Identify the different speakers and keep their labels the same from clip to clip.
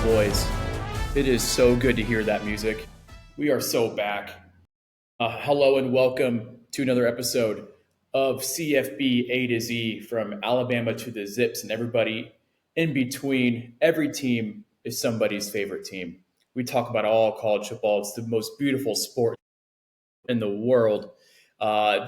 Speaker 1: boys. It is so good to hear that music. We are so back. Hello and welcome to another episode of CFB A-Z, from Alabama to the Zips and everybody in between. Every team is somebody's favorite team. We talk about all college football. It's the most beautiful sport in the world.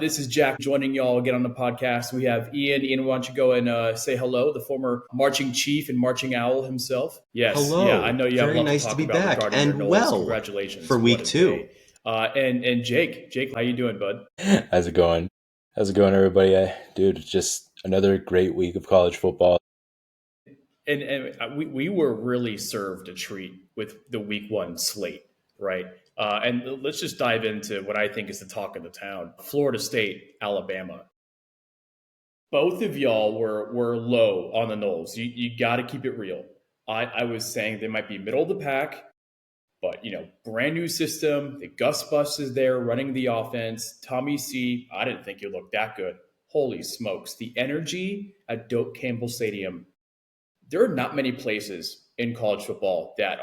Speaker 1: This is Jack joining y'all again on the podcast. We have Ian. Ian, why don't you go and say hello, the former marching chief and marching owl himself. Yes.
Speaker 2: Hello.
Speaker 1: Yeah, I know you have a
Speaker 2: Very
Speaker 1: lot
Speaker 2: nice
Speaker 1: to talk
Speaker 2: to be
Speaker 1: about
Speaker 2: back
Speaker 1: regarding
Speaker 2: and
Speaker 1: your Knowles.
Speaker 2: well
Speaker 1: Congratulations
Speaker 2: for week 2.
Speaker 1: And Jake, how you doing, bud?
Speaker 3: How's it going? How's it going, everybody? Dude, it's just another great week of college football.
Speaker 1: And we were really served a treat with the week 1 slate, right? And let's just dive into what I think is the talk of the town. Florida State, Alabama. Both of y'all were low on the Knowles. You got to keep it real. I was saying they might be middle of the pack, but, brand new system. The Gus Bus is there running the offense. Tommy C, I didn't think he looked that good. Holy smokes. The energy at Doak Campbell Stadium. There are not many places in college football that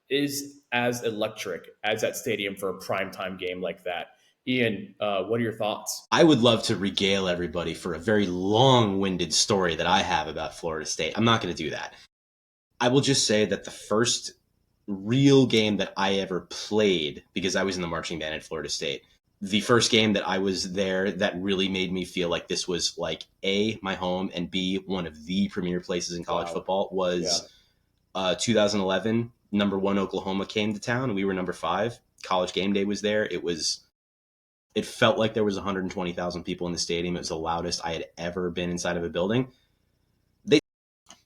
Speaker 1: is as electric as that stadium for a primetime game like that. Ian, what are your thoughts?
Speaker 2: I would love to regale everybody for a very long-winded story that I have about Florida State. I'm not going to do that. I will just say that the first real game that I ever played, because I was in the marching band at Florida State, the first game that I was there that really made me feel like this was like A, my home, and B, one of the premier places in college football was 2011. Number 1 Oklahoma came to town. We were number 5. College game day was there. It felt like there was 120,000 people in the stadium. It was the loudest I had ever been inside of a building.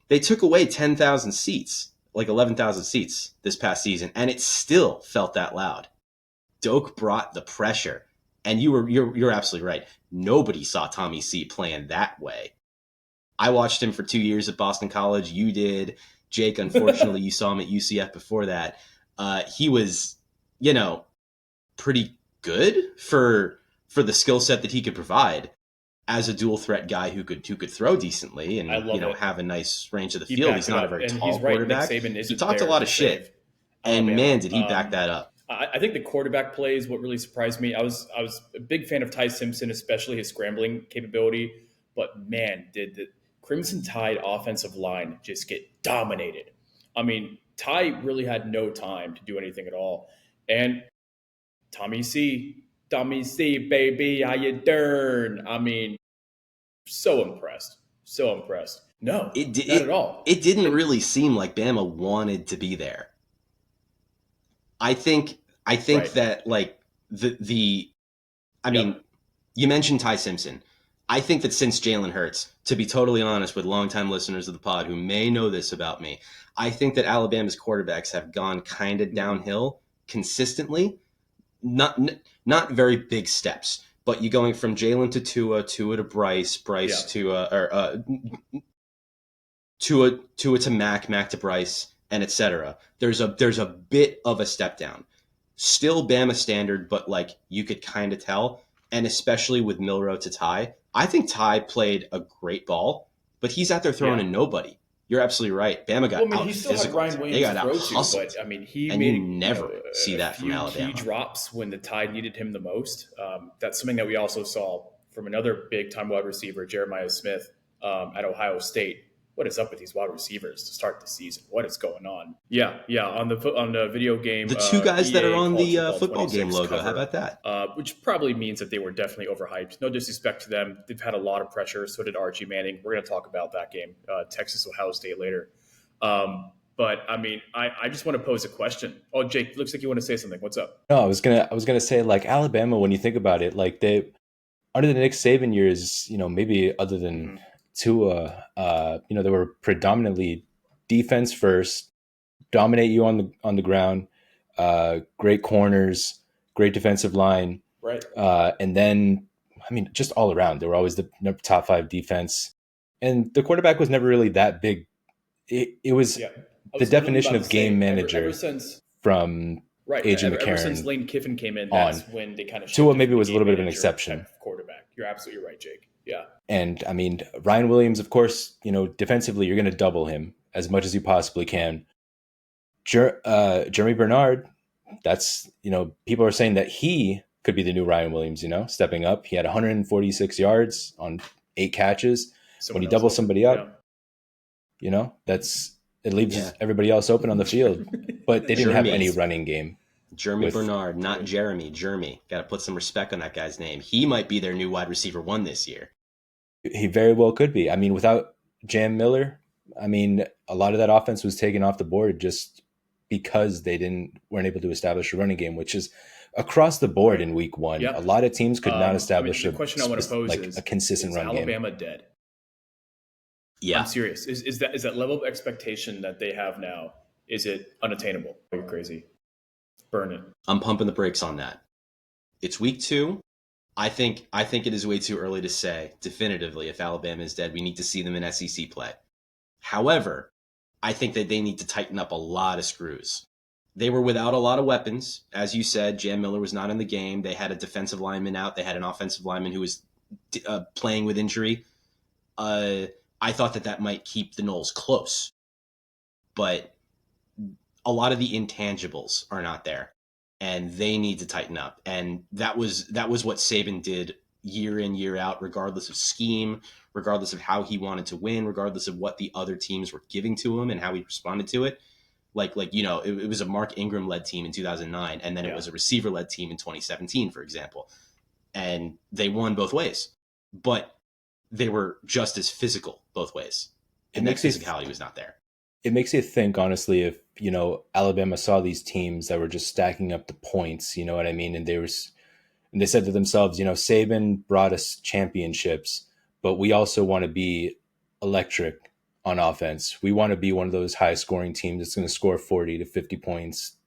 Speaker 2: They took away 10,000 seats, like 11,000 seats this past season, and it still felt that loud. Doak brought the pressure, and you're absolutely right. Nobody saw Tommy C playing that way. I watched him for 2 years at Boston College. You did. Jake, unfortunately, you saw him at UCF before that. He was, pretty good for the skill set that he could provide as a dual threat guy who could throw decently and have a nice range of the field. He's not a very tall quarterback. He talked a lot of shit, and man, did he back that up.
Speaker 1: I think the quarterback play is what really surprised me. I was a big fan of Ty Simpson, especially his scrambling capability. But man, did the Crimson Tide offensive line just get dominated. I mean, Ty really had no time to do anything at all. And Tommy C, baby, how you doing? I mean, so impressed. No, not at all.
Speaker 2: It didn't really seem like Bama wanted to be there. I think right. That like you mentioned Ty Simpson. I think that since Jalen Hurts, to be totally honest with longtime listeners of the pod who may know this about me, I think that Alabama's quarterbacks have gone kind of downhill consistently. Not very big steps, but you going from Jalen to Tua to Bryce Tua to Mac to Bryce, and etc. There's a bit of a step down. Still Bama standard, but like you could kind of tell, and especially with Milroe to Ty. I think Ty played a great ball, but he's out there throwing to nobody. You're absolutely right. Bama got out
Speaker 1: he still had Ryan Williams to throw to, but I mean, he made
Speaker 2: you never see that from Alabama.
Speaker 1: Key drops when the Tide needed him the most. That's something that we also saw from another big-time wide receiver, Jeremiah Smith, at Ohio State. What is up with these wide receivers to start the season? What is going on? Yeah. On the video game,
Speaker 2: the 2 guys
Speaker 1: EA
Speaker 2: that are on the football game logo.
Speaker 1: Cover,
Speaker 2: how about that?
Speaker 1: Which probably means that they were definitely overhyped. No disrespect to them. They've had a lot of pressure. So did Archie Manning. We're going to talk about that game, Texas Ohio State later. But I mean, I just want to pose a question. Oh, Jake, looks like you want to say something. What's up?
Speaker 3: No, I was gonna say, like, Alabama. When you think about it, like, they under the Nick Saban years, maybe other than Tua, they were predominantly defense first, dominate you on the ground, great corners, great defensive line,
Speaker 1: right?
Speaker 3: And then, I mean, just all around, they were always the top 5 defense, and the quarterback was never really that big. It was the definition of game manager
Speaker 1: ever since
Speaker 3: from A.J. McCarron.
Speaker 1: Ever since Lane Kiffin came in, that's when they kind of
Speaker 3: Tua maybe was a little bit of an exception.
Speaker 1: Quarterback, you're absolutely right, Jake. Yeah,
Speaker 3: and I mean Ryan Williams, of course, defensively you're going to double him as much as you possibly can. Jeremy Bernard, that's, people are saying that he could be the new Ryan Williams, stepping up. He had 146 yards on 8 catches. When
Speaker 1: Someone
Speaker 3: you
Speaker 1: else
Speaker 3: double
Speaker 1: open.
Speaker 3: somebody
Speaker 1: Yeah.
Speaker 3: up, that's it
Speaker 2: Yeah.
Speaker 3: leaves everybody else open on the field. But they didn't have any
Speaker 2: Jeremy.
Speaker 3: running game
Speaker 2: Jeremy
Speaker 3: with
Speaker 2: Bernard, not Jeremy. Jeremy. Got to put some respect on that guy's name. He might be their new wide receiver 1 this year.
Speaker 3: he very well could be. I mean, without Jam Miller, I mean, a lot of that offense was taken off the board just because they weren't able to establish a running game, which is across the board
Speaker 1: Right.
Speaker 3: in week 1.
Speaker 1: Yeah.
Speaker 3: A lot of teams could not establish
Speaker 1: the question I want to pose
Speaker 3: a consistent
Speaker 1: is
Speaker 3: run game.
Speaker 1: Alabama dead?
Speaker 2: Yeah.
Speaker 1: I'm serious. Is that level of expectation that they have now, is it unattainable? You're crazy. Burn it.
Speaker 2: I'm pumping the brakes on that. It's week 2. I think it is way too early to say definitively if Alabama is dead. We need to see them in SEC play. However, I think that they need to tighten up a lot of screws. They were without a lot of weapons. As you said, Jam Miller was not in the game. They had a defensive lineman out. They had an offensive lineman who was playing with injury. I thought that might keep the Noles close. But a lot of the intangibles are not there. And they need to tighten up. And that was what Saban did year in, year out, regardless of scheme, regardless of how he wanted to win, regardless of what the other teams were giving to him and how he responded to it. It was a Mark Ingram-led team in 2009, and then it was a receiver-led team in 2017, for example. And they won both ways. But they were just as physical both ways. And that physicality was not there.
Speaker 3: It makes you think, honestly, if, Alabama saw these teams that were just stacking up the points, you know what I mean? And they said to themselves, Saban brought us championships, but we also want to be electric on offense. We want to be one of those high scoring teams that's going to score 40 to 50 points,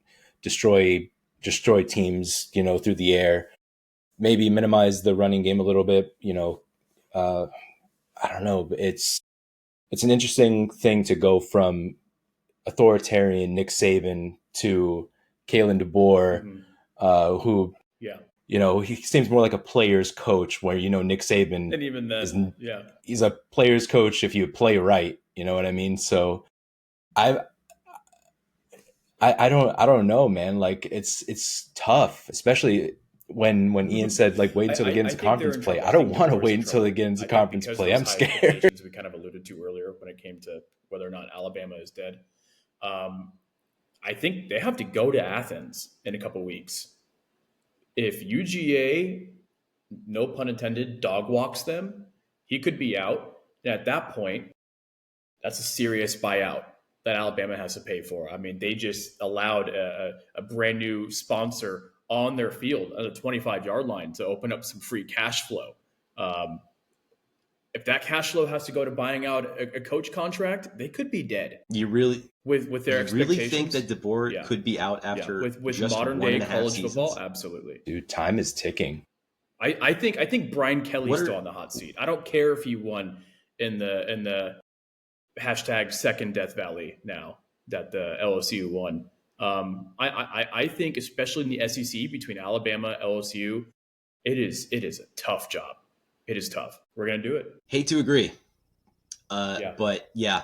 Speaker 3: destroy teams, through the air, maybe minimize the running game a little bit, I don't know. It's an interesting thing to go from authoritarian Nick Saban to Kalen DeBoer, who, he seems more like a player's coach, where, Nick Saban,
Speaker 1: and even then,
Speaker 3: he's a player's coach if you play right. You know what I mean? So I don't know, man. Like it's tough, especially when Ian said, like, wait until they get into conference play. I don't want to wait until they get into conference play. I'm scared.
Speaker 1: We kind of alluded to earlier when it came to whether or not Alabama is dead. I think they have to go to Athens in a couple of weeks. If UGA, no pun intended, dog walks them, he could be out. And at that point, that's a serious buyout that Alabama has to pay for. I mean, they just allowed a brand new sponsor on their field at the 25-yard line to open up some free cash flow. If that cash flow has to go to buying out a coach contract, they could be dead.
Speaker 2: You really
Speaker 1: with their
Speaker 2: expectations. Really think that DeBoer could be out after
Speaker 1: with
Speaker 2: just
Speaker 1: modern day college
Speaker 2: seasons?
Speaker 1: football? Absolutely,
Speaker 3: dude. Time is ticking.
Speaker 1: I think Brian Kelly's still on the hot seat. I don't care if he won in the hashtag second Death Valley now that the LSU won. I think, especially in the SEC between Alabama, LSU, it is a tough job. It is tough. We're gonna do it.
Speaker 2: Hate to agree, but yeah,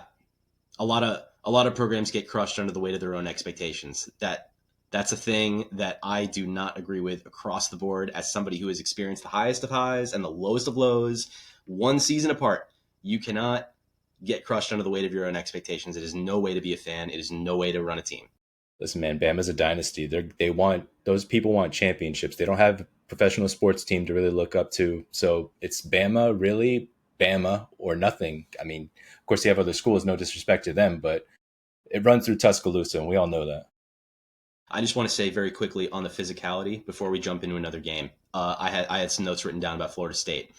Speaker 2: a lot of programs get crushed under the weight of their own expectations. That's a thing that I do not agree with across the board. As somebody who has experienced the highest of highs and the lowest of lows, one season apart, you cannot get crushed under the weight of your own expectations. It is no way to be a fan. It is no way to run a team.
Speaker 3: Listen, man, Bama's a dynasty. Those people want championships. They don't have a professional sports team to really look up to. So it's Bama, really Bama or nothing. I mean, of course, you have other schools, no disrespect to them, but it runs through Tuscaloosa, and we all know that.
Speaker 2: I just want to say very quickly on the physicality before we jump into another game. I had some notes written down about Florida State.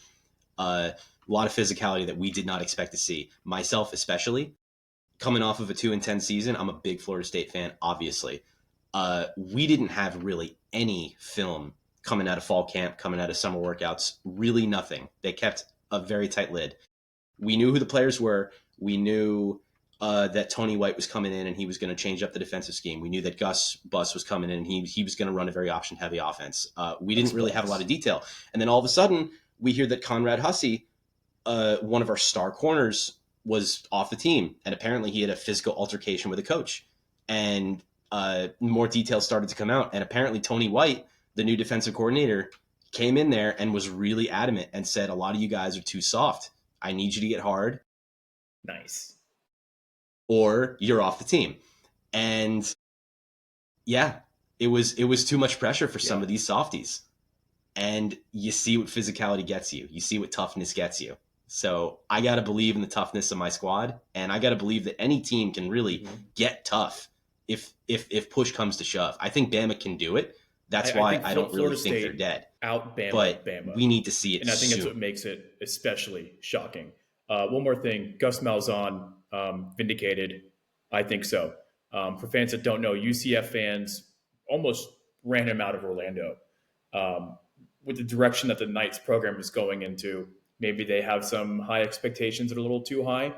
Speaker 2: A lot of physicality that we did not expect to see, myself especially. Coming off of a 2-10 season, I'm a big Florida State fan, obviously. We didn't have really any film coming out of fall camp, coming out of summer workouts, really nothing. They kept a very tight lid. We knew who the players were. We knew that Tony White was coming in and he was going to change up the defensive scheme. We knew that Gus Bus was coming in and he was going to run a very option-heavy offense. We didn't really have a lot of detail. And then all of a sudden, we hear that Conrad Hussey, one of our star corners, was off the team, and apparently he had a physical altercation with a coach. and more details started to come out. And apparently, Tony White, the new defensive coordinator, came in there and was really adamant and said, "A lot of you guys are too soft. I need you to get hard,
Speaker 1: Nice.
Speaker 2: or you're off the team." And yeah, it was too much pressure for some
Speaker 1: Yeah.
Speaker 2: of these softies. And you see what physicality gets you. You see what toughness gets you. So I got to believe in the toughness of my squad, and I got to believe that any team can really get tough if push comes to shove. I think Bama can do it. That's why
Speaker 1: think
Speaker 2: I don't really
Speaker 1: Florida
Speaker 2: think they're
Speaker 1: State
Speaker 2: dead.
Speaker 1: out
Speaker 2: But
Speaker 1: Bama.
Speaker 2: we need to see it
Speaker 1: And I think that's
Speaker 2: soon.
Speaker 1: what makes it especially shocking. One more thing, Gus Malzahn vindicated. I think so. For fans that don't know, UCF fans almost ran him out of Orlando. With the direction that the Knights program is going into, maybe they have some high expectations that are a little too high.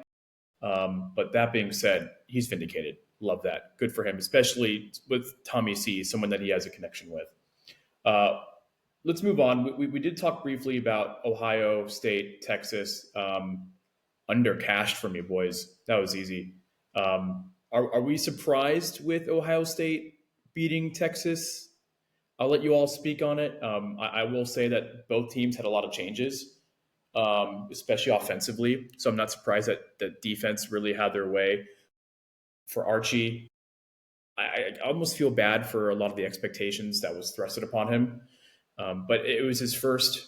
Speaker 1: But that being said, he's vindicated. Love that. Good for him, especially with Tommy C, someone that he has a connection with. Uh, let's move on. We did talk briefly about Ohio State, Texas. Undercashed for me, boys. That was easy. Are we surprised with Ohio State beating Texas? I'll let you all speak on it. I will say that both teams had a lot of changes, especially offensively. So I'm not surprised that the defense really had their way. For Archie, I almost feel bad for a lot of the expectations that was thrusted upon him. But it was his first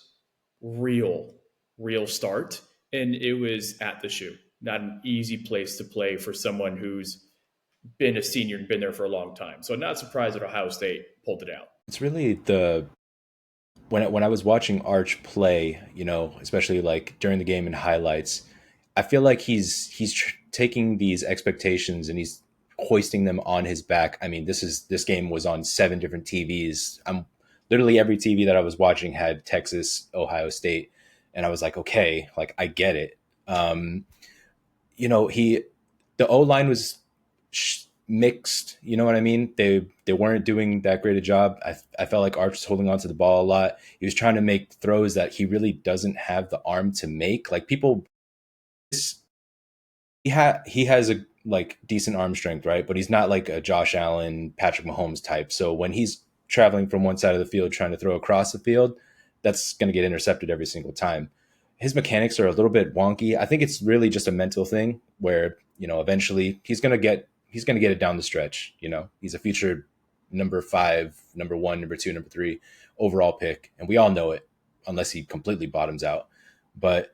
Speaker 1: real, real start, and it was at the shoe. Not an easy place to play for someone who's been a senior and been there for a long time. So not surprised that Ohio State pulled it out.
Speaker 3: It's really the when I was watching Arch play, especially like during the game and highlights, I feel like he's taking these expectations and he's hoisting them on his back. I mean, this game was on 7 different TVs. I'm literally every TV that I was watching had Texas, Ohio State, and I was like, okay, like I get it. He the O line was mixed. You know what I mean? They weren't doing that great a job. I felt like Arch was holding on to the ball a lot. He was trying to make throws that he really doesn't have the arm to make. Like people, he has a like decent arm strength, right? But he's not like a Josh Allen, Patrick Mahomes type. So when he's traveling from one side of the field trying to throw across the field, that's going to get intercepted every single time. His mechanics are a little bit wonky. I think it's really just a mental thing where, eventually he's going to get it down the stretch. He's a future number 5, number 1, number 2, number 3 overall pick. And we all know it unless he completely bottoms out. But,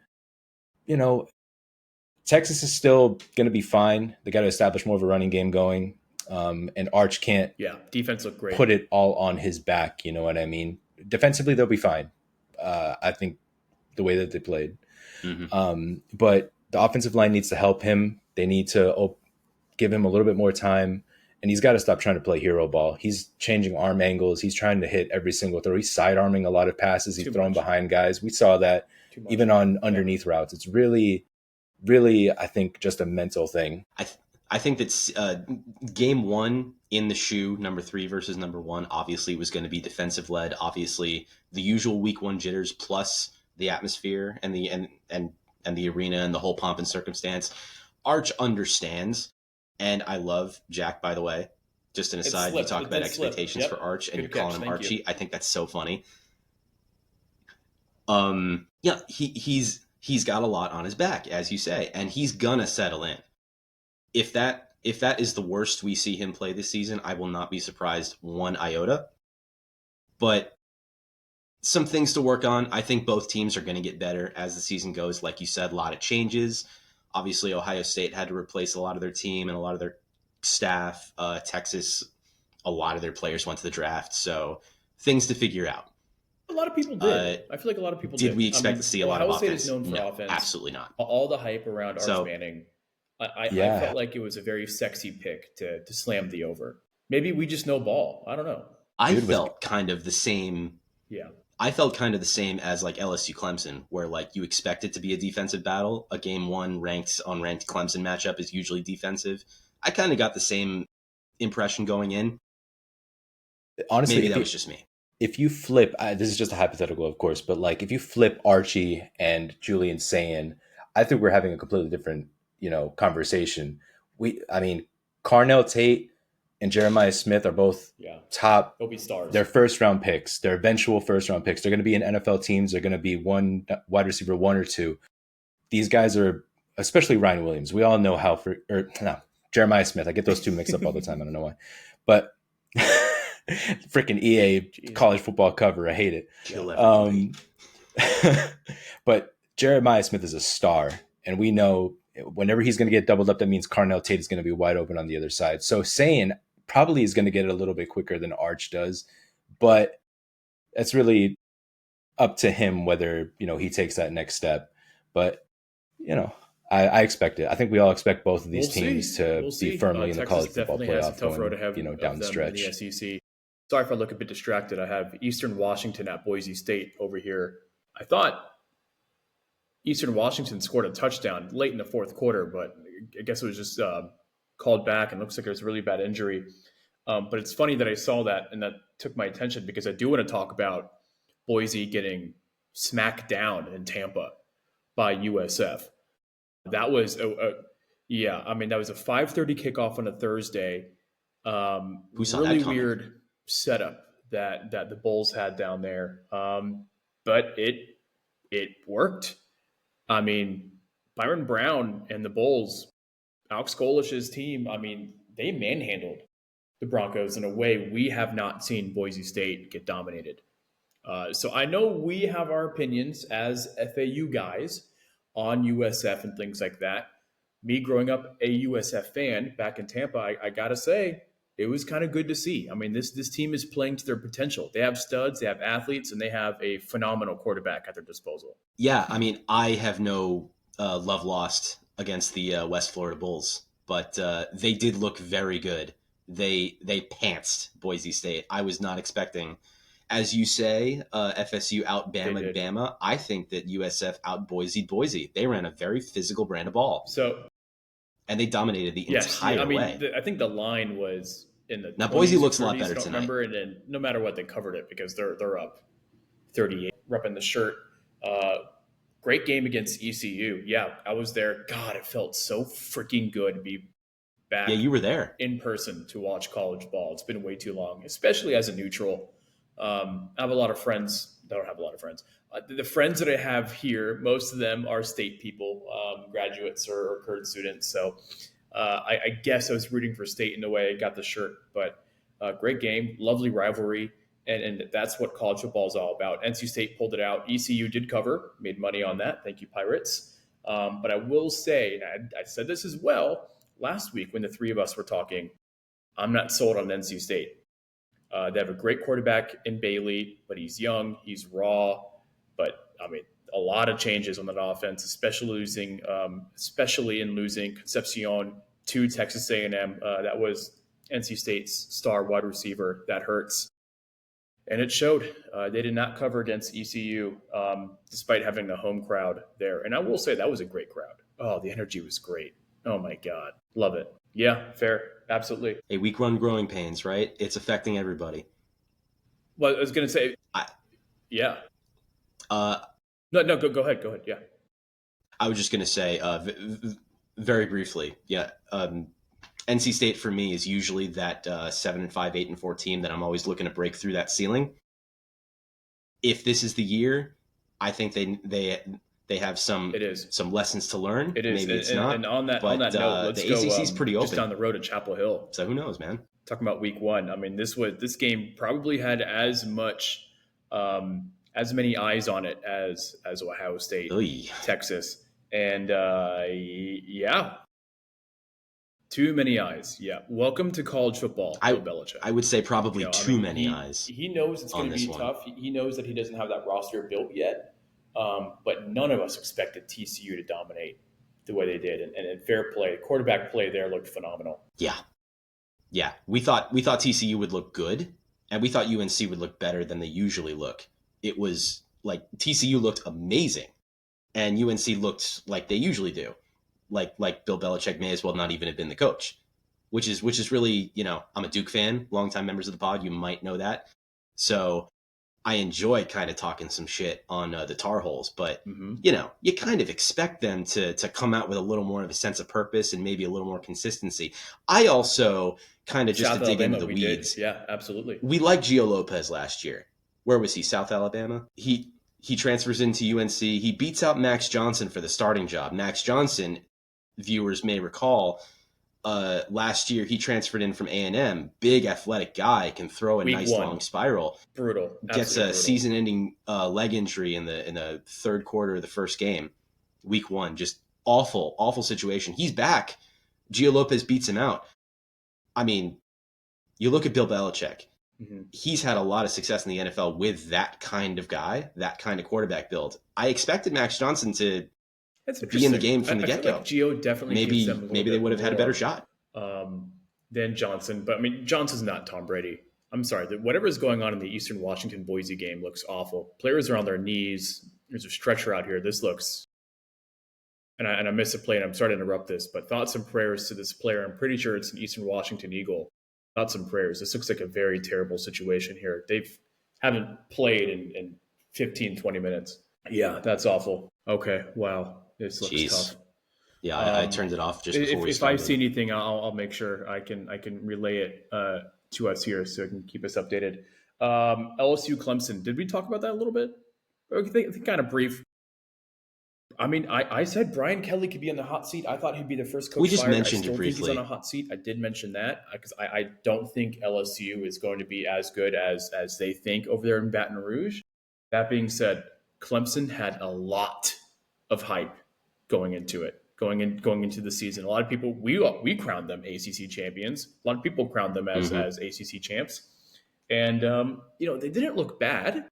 Speaker 3: Texas is still going to be fine. They got to establish more of a running game going. And Arch can't
Speaker 1: defense looked great.
Speaker 3: Put it all on his back. You know what I mean? Defensively, they'll be fine. I think the way that they played.
Speaker 2: Mm-hmm.
Speaker 3: But the offensive line needs to help him. They need to give him a little bit more time. And he's got to stop trying to play hero ball. He's changing arm angles. He's trying to hit every single throw. He's side-arming a lot of passes. He's throwing behind guys. We saw that even on underneath routes. It's really, really, I think, just a mental thing.
Speaker 2: I think that game 1 in the shoe, number 3 versus number 1, obviously was going to be defensive led. Obviously, the usual week 1 jitters plus the atmosphere and the arena and the whole pomp and circumstance. Arch understands, and I love Jack. By the way, just an aside, you talk about expectations for Arch, and you're calling him Archie. I think that's so funny. Yeah, he's got a lot on his back, as you say, and he's gonna settle in. If that is the worst we see him play this season, I will not be surprised one iota. But some things to work on. I think both teams are going to get better as the season goes. Like you said, a lot of changes. Obviously, Ohio State had to replace a lot of their team and a lot of their staff. Texas, a lot of their players went to the draft. So things to figure out.
Speaker 1: A lot of people did. I feel like a lot of people did.
Speaker 2: Did we expect to see a lot of offense?
Speaker 1: Ohio State is known for offense.
Speaker 2: Absolutely not.
Speaker 1: All the hype around Arch Manning. I felt like it was a very sexy pick to slam the over. Maybe we just know ball. I don't know.
Speaker 2: I felt kind of the same.
Speaker 1: Yeah.
Speaker 2: I felt kind of the same as like LSU Clemson, where like you expect it to be a defensive battle. A game 1 ranked Clemson matchup is usually defensive. I kind of got the same impression going in.
Speaker 3: Honestly,
Speaker 2: maybe that was just me.
Speaker 3: If you flip, this is just a hypothetical, of course, but like if you flip Archie and Julian Sayin, I think we're having a completely different conversation. Carnell Tate, and Jeremiah Smith are both
Speaker 1: Yeah,
Speaker 3: top.
Speaker 1: they'll be stars.
Speaker 3: They're first round picks. They're eventual first round picks. They're going to be in NFL teams. They're going to be one wide receiver, one or two. These guys are, especially Ryan Williams. We all know Jeremiah Smith. I get those two mixed up all the time. I don't know why, but freaking EA college football cover. I hate it.
Speaker 2: Kill everybody.
Speaker 3: But Jeremiah Smith is a star, and we know whenever he's going to get doubled up, that means Carnell Tate is going to be wide open on the other side. So Sane probably is going to get it a little bit quicker than Arch does, but that's really up to him whether he takes that next step. But I expect it. I think we all expect both of these teams to be firmly in the college football playoff going, down the stretch.
Speaker 1: The SEC. Sorry if I look a bit distracted. I have Eastern Washington at Boise State over here. I thought Eastern Washington scored a touchdown late in the fourth quarter, but I guess it was just called back, and looks like there's a really bad injury. But it's funny that I saw that, and that took my attention because I do want to talk about Boise getting smacked down in Tampa by USF. That was that was a 5:30 kickoff on a Thursday.
Speaker 2: Who saw
Speaker 1: really
Speaker 2: that coming?
Speaker 1: Weird setup that the Bulls had down there, but it worked. I mean, Byron Brown and the Bulls, Alex Golish's team, they manhandled the Broncos in a way we have not seen Boise State get dominated. So I know we have our opinions as FAU guys on USF and things like that. Me growing up a USF fan back in Tampa, I got to say, it was kind of good to see. This team is playing to their potential. They have studs, they have athletes, and they have a phenomenal quarterback at their disposal.
Speaker 2: Yeah, I have no love lost against the West Florida Bulls, but they did look very good. They pantsed Boise State. I was not expecting, as you say, FSU out Bama. I think that USF out Boise. They ran a very physical brand of ball. And they dominated the entire way.
Speaker 1: I think the line was in the
Speaker 2: now Boise looks
Speaker 1: 30s,
Speaker 2: a lot better tonight.
Speaker 1: Remember, and then no matter what, they covered it because they're up 38, repping the shirt. Great game against ECU. Yeah, I was there. God, it felt so freaking good to be back.
Speaker 2: Yeah, you were there
Speaker 1: in person to watch college ball. It's been way too long, especially as a neutral. I have a lot of friends. I don't have a lot of friends. The friends that I have here, most of them are state people, graduates or current students. So I guess I was rooting for state in a way. I got the shirt, but great game, lovely rivalry. And that's what college football is all about. NC State pulled it out. ECU did cover, made money on that. Thank you, Pirates. But I will say, and I said this as well last week when the three of us were talking, I'm not sold on NC State. They have a great quarterback in Bailey, but he's young, he's raw. But a lot of changes on that offense, especially in losing Concepcion to Texas A&M. That was NC State's star wide receiver. That hurts, and it showed. They did not cover against ECU, despite having a home crowd there. And I will say that was a great crowd. Oh, the energy was great. Oh my God, love it. Yeah, fair. Absolutely.
Speaker 2: A week one growing pains, right? It's affecting everybody.
Speaker 1: Well, I was going to say, yeah. No, go ahead. Yeah.
Speaker 2: I was just going to say, very briefly, yeah. NC State for me is usually that 7-5, 8-4 team that I'm always looking to break through that ceiling. If this is the year, I think they have some lessons to learn.
Speaker 1: It is.
Speaker 2: Maybe it's not.
Speaker 1: And on that note, let's go.
Speaker 2: The ACC is pretty open.
Speaker 1: Just down the road at Chapel Hill.
Speaker 2: So who knows, man?
Speaker 1: Talking about week one. This game probably had as many eyes on it as Ohio State, Texas, and yeah, too many eyes. Yeah, welcome to college football, Bill Belichick.
Speaker 2: I would say probably too many eyes.
Speaker 1: He knows it's going to be tough. He knows that he doesn't have that roster built yet. But none of us expected TCU to dominate the way they did, and fair play, quarterback play there looked phenomenal.
Speaker 2: Yeah. We thought TCU would look good, and we thought UNC would look better than they usually look. It was like TCU looked amazing, and UNC looked like they usually do, like Bill Belichick may as well not even have been the coach, which is really, I'm a Duke fan, longtime members of the pod, you might know that. So I enjoy kind of talking some shit on the Tar Heels, but
Speaker 1: Mm-hmm.
Speaker 2: you kind of expect them to come out with a little more of a sense of purpose and maybe a little more consistency. I also kind of, just to
Speaker 1: South
Speaker 2: dig into
Speaker 1: Alabama,
Speaker 2: the
Speaker 1: we did.
Speaker 2: weeds,
Speaker 1: Yeah, absolutely.
Speaker 2: we like Gio Lopez last year. Where was he? South Alabama. He transfers into UNC. He beats out Max Johnson for the starting job. Max Johnson, viewers may recall, last year he transferred in from A&M. Big athletic guy, can throw a
Speaker 1: Week
Speaker 2: nice
Speaker 1: one,
Speaker 2: long spiral.
Speaker 1: brutal,
Speaker 2: Gets
Speaker 1: absolutely
Speaker 2: a
Speaker 1: brutal.
Speaker 2: season-ending leg injury in the third quarter of the first game, week one. Just awful situation. He's back. Gio Lopez beats him out. I mean, you look at Bill Belichick.
Speaker 1: Mm-hmm.
Speaker 2: He's had a lot of success in the NFL with that kind of guy, that kind of quarterback build. I expected Max Johnson to
Speaker 1: That's
Speaker 2: be in the
Speaker 1: interesting.
Speaker 2: game from the
Speaker 1: I feel like
Speaker 2: get-go.
Speaker 1: Gio definitely gives them a little
Speaker 2: Maybe they
Speaker 1: bit
Speaker 2: would have had a better
Speaker 1: more
Speaker 2: shot.
Speaker 1: than Johnson. But I mean, Johnson's not Tom Brady. I'm sorry. Whatever is going on in the Eastern Washington Boise game looks awful. Players are on their knees. There's a stretcher out here. This looks, and I miss a play, and I'm sorry to interrupt this, but thoughts and prayers to this player. I'm pretty sure it's an Eastern Washington Eagle. Thoughts and prayers. This looks like a very terrible situation here. Haven't played in 15, 20 minutes. Yeah, that's awful. Okay, wow. This looks
Speaker 2: Jeez.
Speaker 1: tough.
Speaker 2: Yeah, I turned it off just before we
Speaker 1: If I
Speaker 2: started.
Speaker 1: see anything, I'll make sure I can relay it to us here so it can keep us updated. LSU Clemson. Did we talk about that a little bit? I think kind of brief. I mean, I said Brian Kelly could be on the hot seat. I thought he'd be the first coach
Speaker 2: We just
Speaker 1: fired. I
Speaker 2: mentioned
Speaker 1: still
Speaker 2: it
Speaker 1: think he's on
Speaker 2: briefly.
Speaker 1: a hot seat. I did mention that because I don't think LSU is going to be as good as they think over there in Baton Rouge. That being said, Clemson had a lot of hype going into it, going into the season. A lot of people we crowned them ACC champions. A lot of people crowned them as ACC champs, and they didn't look bad.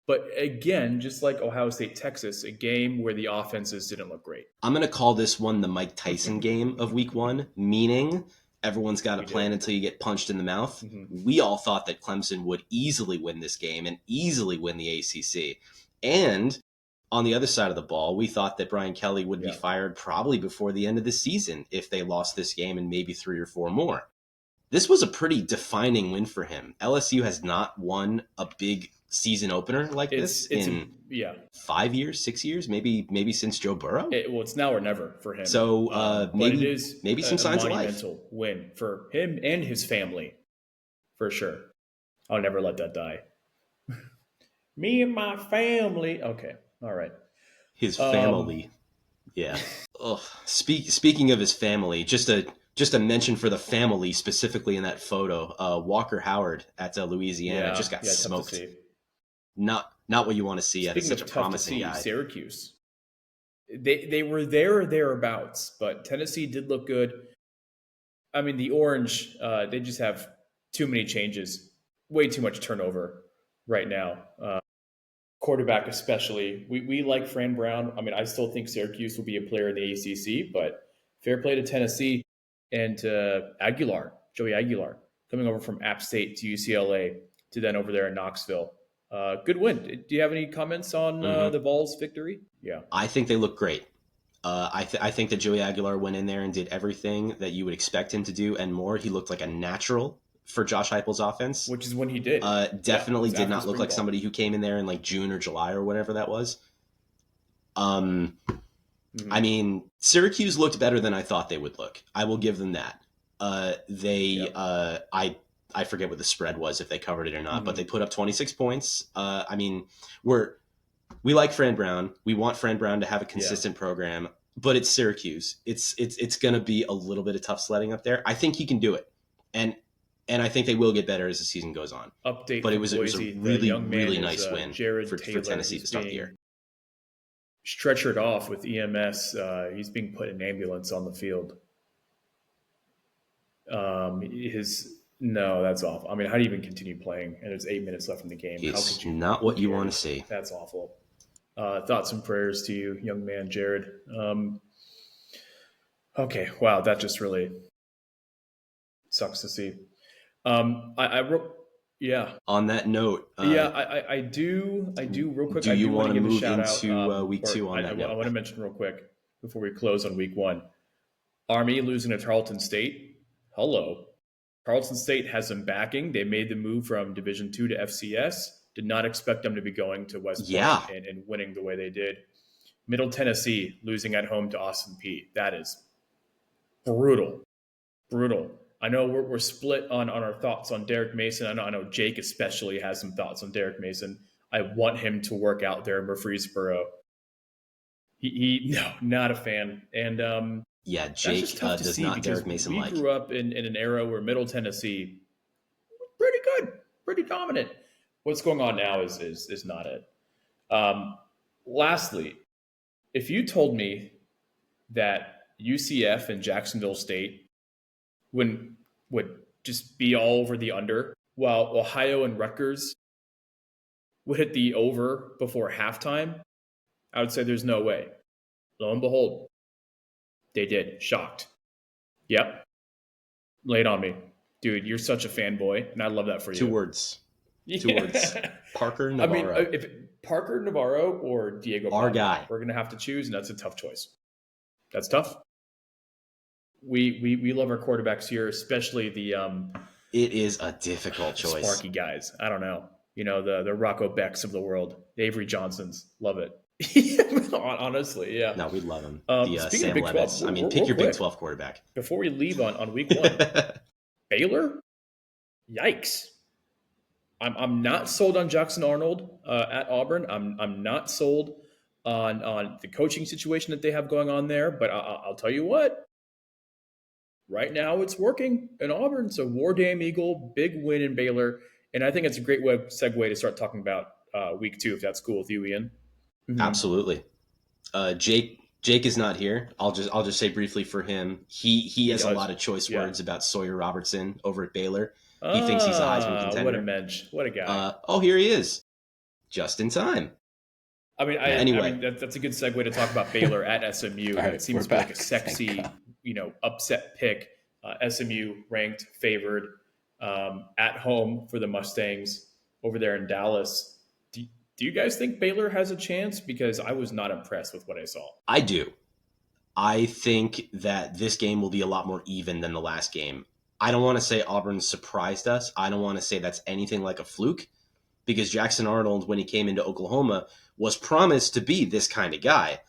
Speaker 1: But again, just like Ohio State, Texas, a game where the offenses didn't look great.
Speaker 2: I'm going to call this one the Mike Tyson game of week one, meaning everyone's got a plan until you get punched in the mouth.
Speaker 1: Mm-hmm.
Speaker 2: We all thought that Clemson would easily win this game and easily win the ACC. And on the other side of the ball, we thought that Brian Kelly would be fired probably before the end of the season if they lost this game and maybe 3 or 4 more. This was a pretty defining win for him. LSU has not won a big season opener like this in 5 years, 6 years, maybe since Joe Burrow.
Speaker 1: It's now or never for him.
Speaker 2: So
Speaker 1: maybe it is
Speaker 2: some signs of life.
Speaker 1: Monumental win for him and his family, for sure. I'll never let that die. Me and my family. Okay, all right.
Speaker 2: His family, yeah. Speaking of his family, just a mention for the family specifically in that photo. Walker Howard at Louisiana just got smoked. Not what you want to see out of such a promising guy.
Speaker 1: Syracuse. They were there or thereabouts, but Tennessee did look good. I mean, the Orange, they just have too many changes, way too much turnover right now. Quarterback especially. We like Fran Brown. I mean, I still think Syracuse will be a player in the ACC, but fair play to Tennessee and to Joey Aguilar, coming over from App State to UCLA to then over there in Knoxville. Good win. Do you have any comments on the Vols' victory? Yeah.
Speaker 2: I think they look great. I think that Joey Aguilar went in there and did everything that you would expect him to do and more. He looked like a natural for Josh Heupel's offense.
Speaker 1: Which is when he did.
Speaker 2: Definitely did not look like somebody who came in there in like June or July or whatever that was. I mean, Syracuse looked better than I thought they would look. I will give them that. I forget what the spread was, if they covered it or not, but they put up 26 points. I mean, we like Fran Brown. We want Fran Brown to have a consistent program, but it's Syracuse. It's going to be a little bit of tough sledding up there. I think he can do it. And I think they will get better as the season goes on. But it was a really nice win for Tennessee to start the year.
Speaker 1: Stretchered off with EMS. He's being put in an ambulance on the field. No, that's awful. I mean, how do you even continue playing? And there's 8 minutes left in the game.
Speaker 2: It's
Speaker 1: how could you?
Speaker 2: Not what you want to see.
Speaker 1: That's awful. Thoughts and prayers to you, young man, Jared. Okay, wow, that just really sucks to see. I wrote,
Speaker 2: On that note,
Speaker 1: I do real quick.
Speaker 2: Do you want to move
Speaker 1: into
Speaker 2: week 2 on that note?
Speaker 1: I want to mention real quick before we close on week 1. Army losing to Tarleton State. Hello. Tarleton State has some backing. They made the move from Division II to FCS. Did not expect them to be going to West Point
Speaker 2: Yeah.
Speaker 1: and winning the way they did. Middle Tennessee losing at home to Austin Peay. That is brutal. Brutal. I know we're split on our thoughts on Derek Mason. I know Jake especially has some thoughts on Derek Mason. I want him to work out there in Murfreesboro. No, not a fan. And
Speaker 2: Yeah,
Speaker 1: that's just
Speaker 2: Jake
Speaker 1: tough to
Speaker 2: does
Speaker 1: see
Speaker 2: not
Speaker 1: because
Speaker 2: Derek Mason
Speaker 1: we
Speaker 2: like.
Speaker 1: grew up in an era where Middle Tennessee pretty good, pretty dominant. What's going on now is not it. Um, Lastly, if you told me that UCF and Jacksonville State would would just be all over the under, while Ohio and Rutgers would hit the over before halftime, I would say there's no way. Lo and behold, they did. Shocked. Yep. Lay it on me. Dude, you're such a fanboy, and I love that for you.
Speaker 2: Two words. Parker
Speaker 1: I mean,
Speaker 2: Navarro.
Speaker 1: if Parker Navarro or Diego
Speaker 2: Our
Speaker 1: Palma,
Speaker 2: guy.
Speaker 1: we're going to have to choose, and that's a tough choice. That's tough. We love our quarterbacks here, especially the
Speaker 2: It is a difficult choice.
Speaker 1: sparky guys. I don't know. The Rocco Becks of the world, the Avery Johnsons. Love it. Honestly, yeah.
Speaker 2: No, we love him.
Speaker 1: Speaking
Speaker 2: Sam
Speaker 1: of Big 12,
Speaker 2: Levis. I mean, pick your Big 12 quarterback.
Speaker 1: Before we leave on week one, Baylor? Yikes. I'm not sold on Jackson Arnold at Auburn. I'm not sold on the coaching situation that they have going on there. But I'll tell you what. Right now, it's working in Auburn. So War Damn Eagle, big win in Baylor, and I think it's a great segue to start talking about week 2, if that's cool with you, Ian.
Speaker 2: Mm-hmm. Absolutely. Jake is not here. I'll just say briefly for him. He has a lot of choice words about Sawyer Robertson over at Baylor. He thinks he's a Heisman contender.
Speaker 1: What a mensch. What a guy.
Speaker 2: Here he is. Just in time.
Speaker 1: Anyway, that's a good segue to talk about Baylor at SMU.
Speaker 3: Right,
Speaker 1: it seems to be like a sexy, upset pick. SMU ranked, favored at home for the Mustangs over there in Dallas. Do you guys think Baylor has a chance? Because I was not impressed with what I saw.
Speaker 2: I do. I think that this game will be a lot more even than the last game. I don't want to say Auburn surprised us. I don't want to say that's anything like a fluke, because Jackson Arnold, when he came into Oklahoma, was promised to be this kind of guy.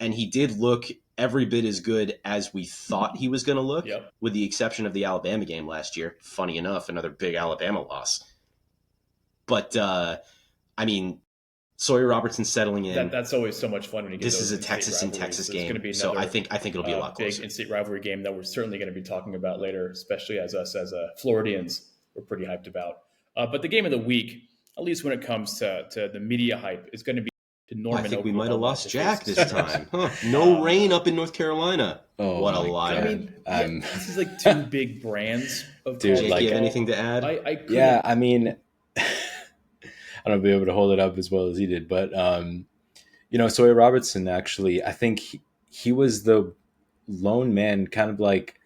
Speaker 2: And he did look every bit as good as we thought he was going to look, with the exception of the Alabama game last year. Funny enough, another big Alabama loss. But, Sawyer Robertson settling in.
Speaker 1: That's always so much fun when you get
Speaker 2: this is a Texas and Texas game, so I think it'll be a lot closer.
Speaker 1: Big in-state rivalry game that we're certainly going to be talking about later, especially as us as Floridians we're pretty hyped about. But the game of the week, at least when it comes to the media hype, is going to be to Norman.
Speaker 2: I think we might have lost Jack this time. No rain up in North Carolina.
Speaker 3: Oh,
Speaker 2: what a liar!
Speaker 1: This is like two big brands of
Speaker 2: Dude, Jake, you have anything to add?
Speaker 3: I don't know if I'll be able to hold it up as well as he did, but Sawyer Robertson, actually, I think he was the lone man, kind of like,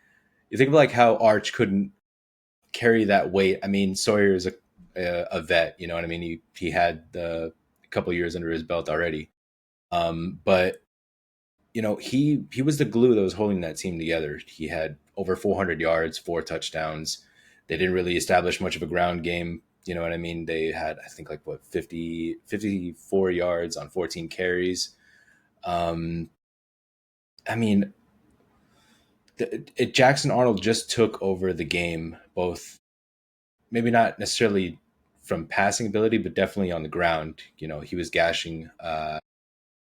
Speaker 3: you think of like how Arch couldn't carry that weight. I mean, Sawyer is a vet, you know what I mean? He had a couple years under his belt already. But he was the glue that was holding that team together. He had over 400 yards, 4 touchdowns. They didn't really establish much of a ground game. You know what I mean? They had, I think, 54 yards on 14 carries. Jackson Arnold just took over the game, both maybe not necessarily from passing ability, but definitely on the ground. He was gashing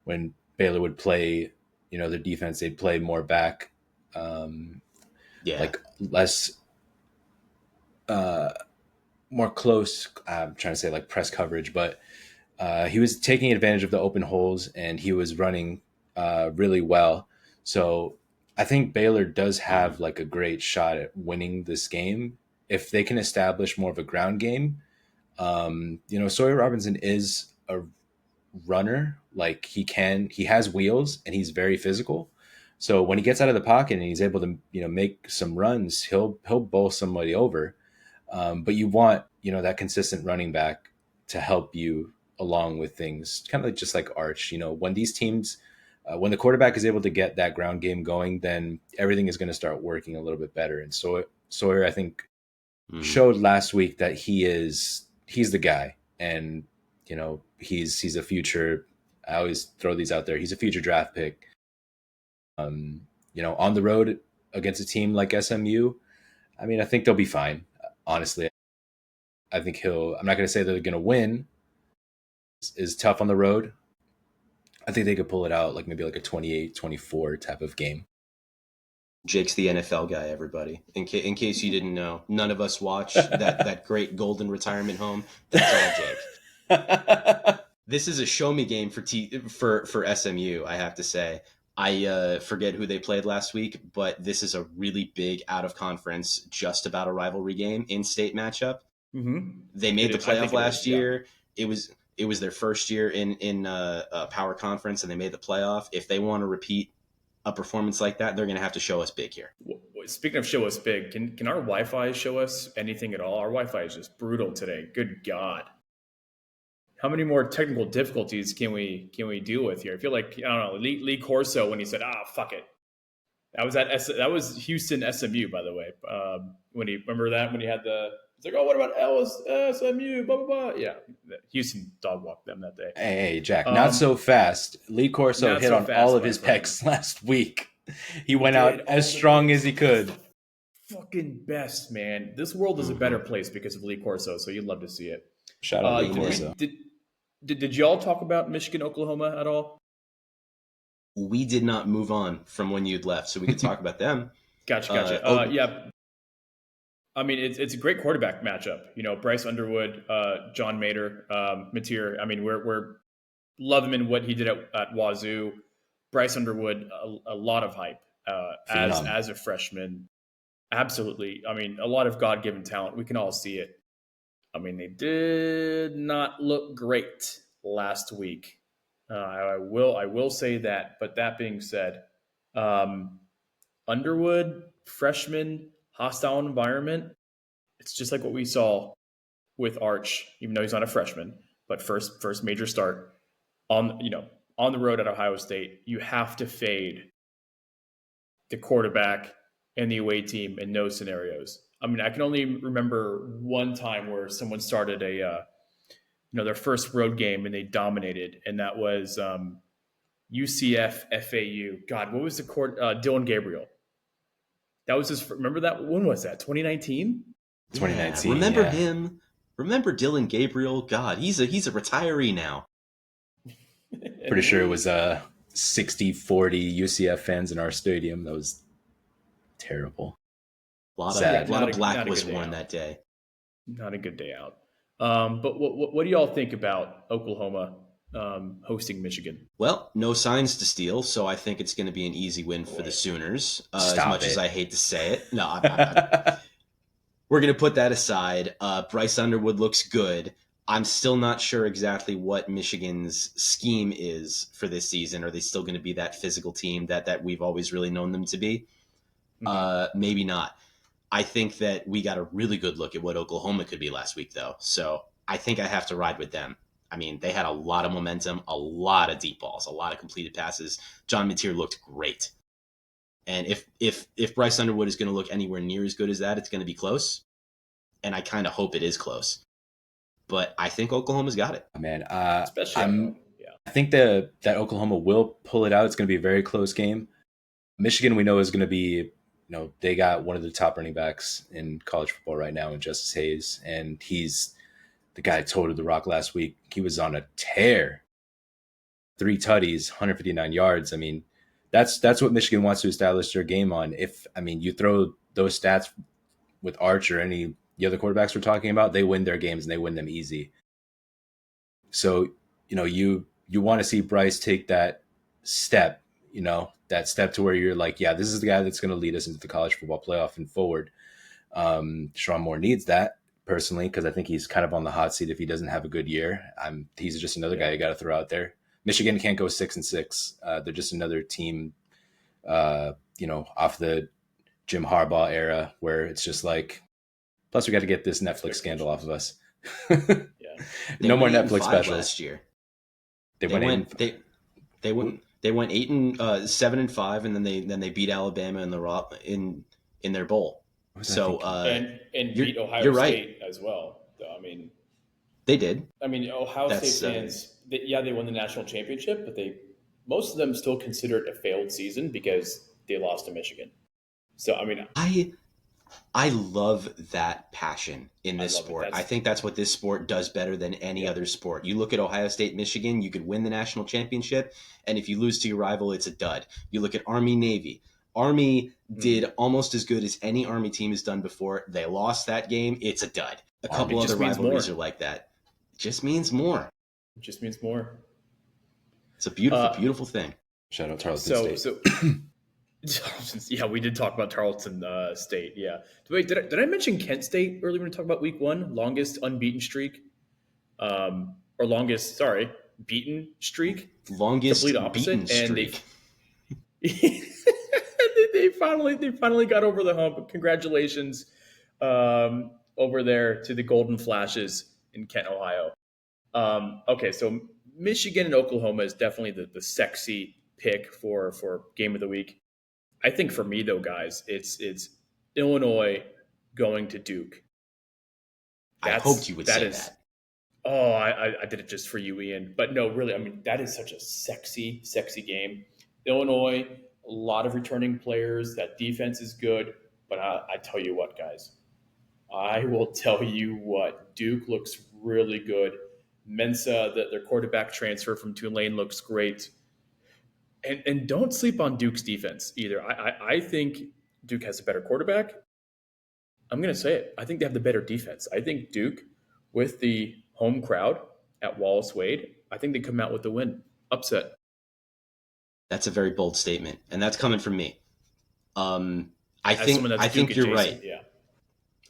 Speaker 3: when Baylor would play, their defense, they'd play more back, less, more close. I'm trying to say like press coverage, but he was taking advantage of the open holes and he was running really well. So I think Baylor does have like a great shot at winning this game if they can establish more of a ground game. Sawyer Robinson is a runner. Like he has wheels and he's very physical. So when he gets out of the pocket and he's able to, make some runs, he'll bowl somebody over. But you want, that consistent running back to help you along with things, kind of just like Arch. When these teams, when the quarterback is able to get that ground game going, then everything is going to start working a little bit better. And so Sawyer, I think, showed last week that he's the guy. And he's a future. I always throw these out there. He's a future draft pick. On the road against a team like SMU, I mean, I think they'll be fine. Honestly, I think I'm not going to say they're going to win. Is tough on the road. I think they could pull it out like maybe like a 28-24 type of game.
Speaker 2: Jake's the NFL guy, everybody. In case you didn't know, none of us watch that great golden retirement home. That's all Jake. This is a show me game for SMU, I have to say. I forget who they played last week, but this is a really big out of conference, just about a rivalry game, in-state matchup.
Speaker 1: Mm-hmm.
Speaker 2: They made the playoff last year. Yeah. It was their first year in a power conference, and they made the playoff. If they want to repeat a performance like that, they're going to have to show us big here.
Speaker 1: Speaking of show us big, can our Wi-Fi show us anything at all? Our Wi-Fi is just brutal today. Good God. How many more technical difficulties can we deal with here? I feel like, I don't know, Lee Corso when he said, fuck it. That was Houston SMU, by the way. Remember that when he had it's like, what about SMU, blah, blah, blah. Yeah, Houston dog walked them that day.
Speaker 3: Hey, Jack, not so fast. Lee Corso hit on all of his pecs last week. He went out as strong as he could.
Speaker 1: Fucking best, man. This world is a better place because of Lee Corso, so you'd love to see it.
Speaker 3: Shout out Lee Corso.
Speaker 1: Did y'all talk about Michigan, Oklahoma at all?
Speaker 2: We did not move on from when you'd left, so we could talk about them.
Speaker 1: Gotcha. Yeah. I mean, it's a great quarterback matchup. Bryce Underwood, John Mateer. I mean, we're love him in what he did at Wazoo. Bryce Underwood, a lot of hype as a freshman. Absolutely. I mean, a lot of God-given talent. We can all see it. I mean, they did not look great last week. I will say that. But that being said, Underwood, freshman, hostile environment. It's just like what we saw with Arch, even though he's not a freshman, but first major start on the road at Ohio State. You have to fade the quarterback and the away team in those scenarios. I mean, I can only remember one time where someone started their first road game and they dominated, and that was UCF FAU. God, what was the court? Dylan Gabriel. That was his. Remember that? When was that? 2019.
Speaker 3: 2019.
Speaker 2: Remember him? Remember Dylan Gabriel? God, he's a retiree now.
Speaker 3: Pretty sure it was 60-40 UCF fans in our stadium. That was terrible.
Speaker 2: A lot of black was worn that day.
Speaker 1: Not a good day out. But what do y'all think about Oklahoma hosting Michigan?
Speaker 2: Well, no signs to steal, so I think it's going to be an easy win for the Sooners. As much as I hate to say it. No, we're going to put that aside. Bryce Underwood looks good. I'm still not sure exactly what Michigan's scheme is for this season. Are they still going to be that physical team that we've always really known them to be? Mm-hmm. Maybe not. I think that we got a really good look at what Oklahoma could be last week, though. So I think I have to ride with them. I mean, they had a lot of momentum, a lot of deep balls, a lot of completed passes. John Mateer looked great. And if Bryce Underwood is going to look anywhere near as good as that, it's going to be close. And I kind of hope it is close. But I think Oklahoma's got it.
Speaker 3: Man, especially I think that Oklahoma will pull it out. It's going to be a very close game. Michigan, we know, is going to be, they got one of the top running backs in college football right now in Justice Hayes, and he's the guy toted the rock last week. He was on a tear. 3 tutties, 159 yards. I mean, that's what Michigan wants to establish their game on. You throw those stats with Arch or any the other quarterbacks we're talking about, they win their games and they win them easy. So, you want to see Bryce take that step, that step to where you're like, yeah, this is the guy that's going to lead us into the college football playoff and forward. Sean Moore needs that personally, because I think he's kind of on the hot seat if he doesn't have a good year. He's just another guy you got to throw out there. Michigan can't go 6-6. They're just another team, off the Jim Harbaugh era where it's just like, plus we got to get this Netflix scandal off of us. No more Netflix specials.
Speaker 2: Last year.
Speaker 3: They went
Speaker 2: 7-5, and then they beat Alabama in their bowl. So
Speaker 1: and beat Ohio State as well. I mean,
Speaker 2: They did.
Speaker 1: I mean, Ohio State
Speaker 2: That's
Speaker 1: fans, they won the national championship, but most of them still consider it a failed season because they lost to Michigan. So, I mean,
Speaker 2: I love that passion in
Speaker 1: I
Speaker 2: this
Speaker 1: love it.
Speaker 2: sport. I think that's what this sport does better than any
Speaker 1: Yeah.
Speaker 2: other sport. You look at Ohio State, Michigan, you could win the national championship, and if you lose to your rival, it's a dud. You look at Army, Navy. Army
Speaker 1: Mhm.
Speaker 2: did almost as good as any Army team has done before. They lost that game, it's a dud. A
Speaker 1: Army
Speaker 2: couple other
Speaker 1: just means
Speaker 2: rivalries are
Speaker 1: more.
Speaker 2: like that. It just means more.
Speaker 1: It just means more.
Speaker 2: It's a beautiful,
Speaker 1: Uh,
Speaker 2: beautiful thing.
Speaker 3: Shout out Tarleton
Speaker 1: so,
Speaker 3: State.
Speaker 1: so yeah, we did talk about Tarleton State. Yeah. Wait, did I mention Kent State earlier when we talked about week one? Longest unbeaten streak, or longest, sorry, beaten streak. Complete
Speaker 2: Longest beaten
Speaker 1: opposite, and
Speaker 2: streak.
Speaker 1: they finally got over the hump. Congratulations, over there to the Golden Flashes in Kent, Ohio. Okay, so Michigan and Oklahoma is definitely the sexy pick for game of the week. I think for me though, guys, it's Illinois going to Duke.
Speaker 2: I hoped you would
Speaker 1: That
Speaker 2: say
Speaker 1: is.
Speaker 2: that.
Speaker 1: Oh, I did it just for you, Ian. But no, really, I mean that is such a sexy game. Illinois, a lot of returning players. That defense is good. But I tell you what, guys, I will tell you what. Duke looks really good. Mensa, their quarterback transfer from Tulane, looks great. And don't sleep on Duke's defense either. I think Duke has a better quarterback. I'm going to say it. I think they have the better defense. I think Duke, with the home crowd at Wallace Wade, I think they come out with the win. Upset.
Speaker 2: That's a very bold statement, and that's coming from me. Um,
Speaker 1: As someone that's
Speaker 2: I
Speaker 1: Duke
Speaker 2: think you're
Speaker 1: adjacent,
Speaker 2: right.
Speaker 1: yeah.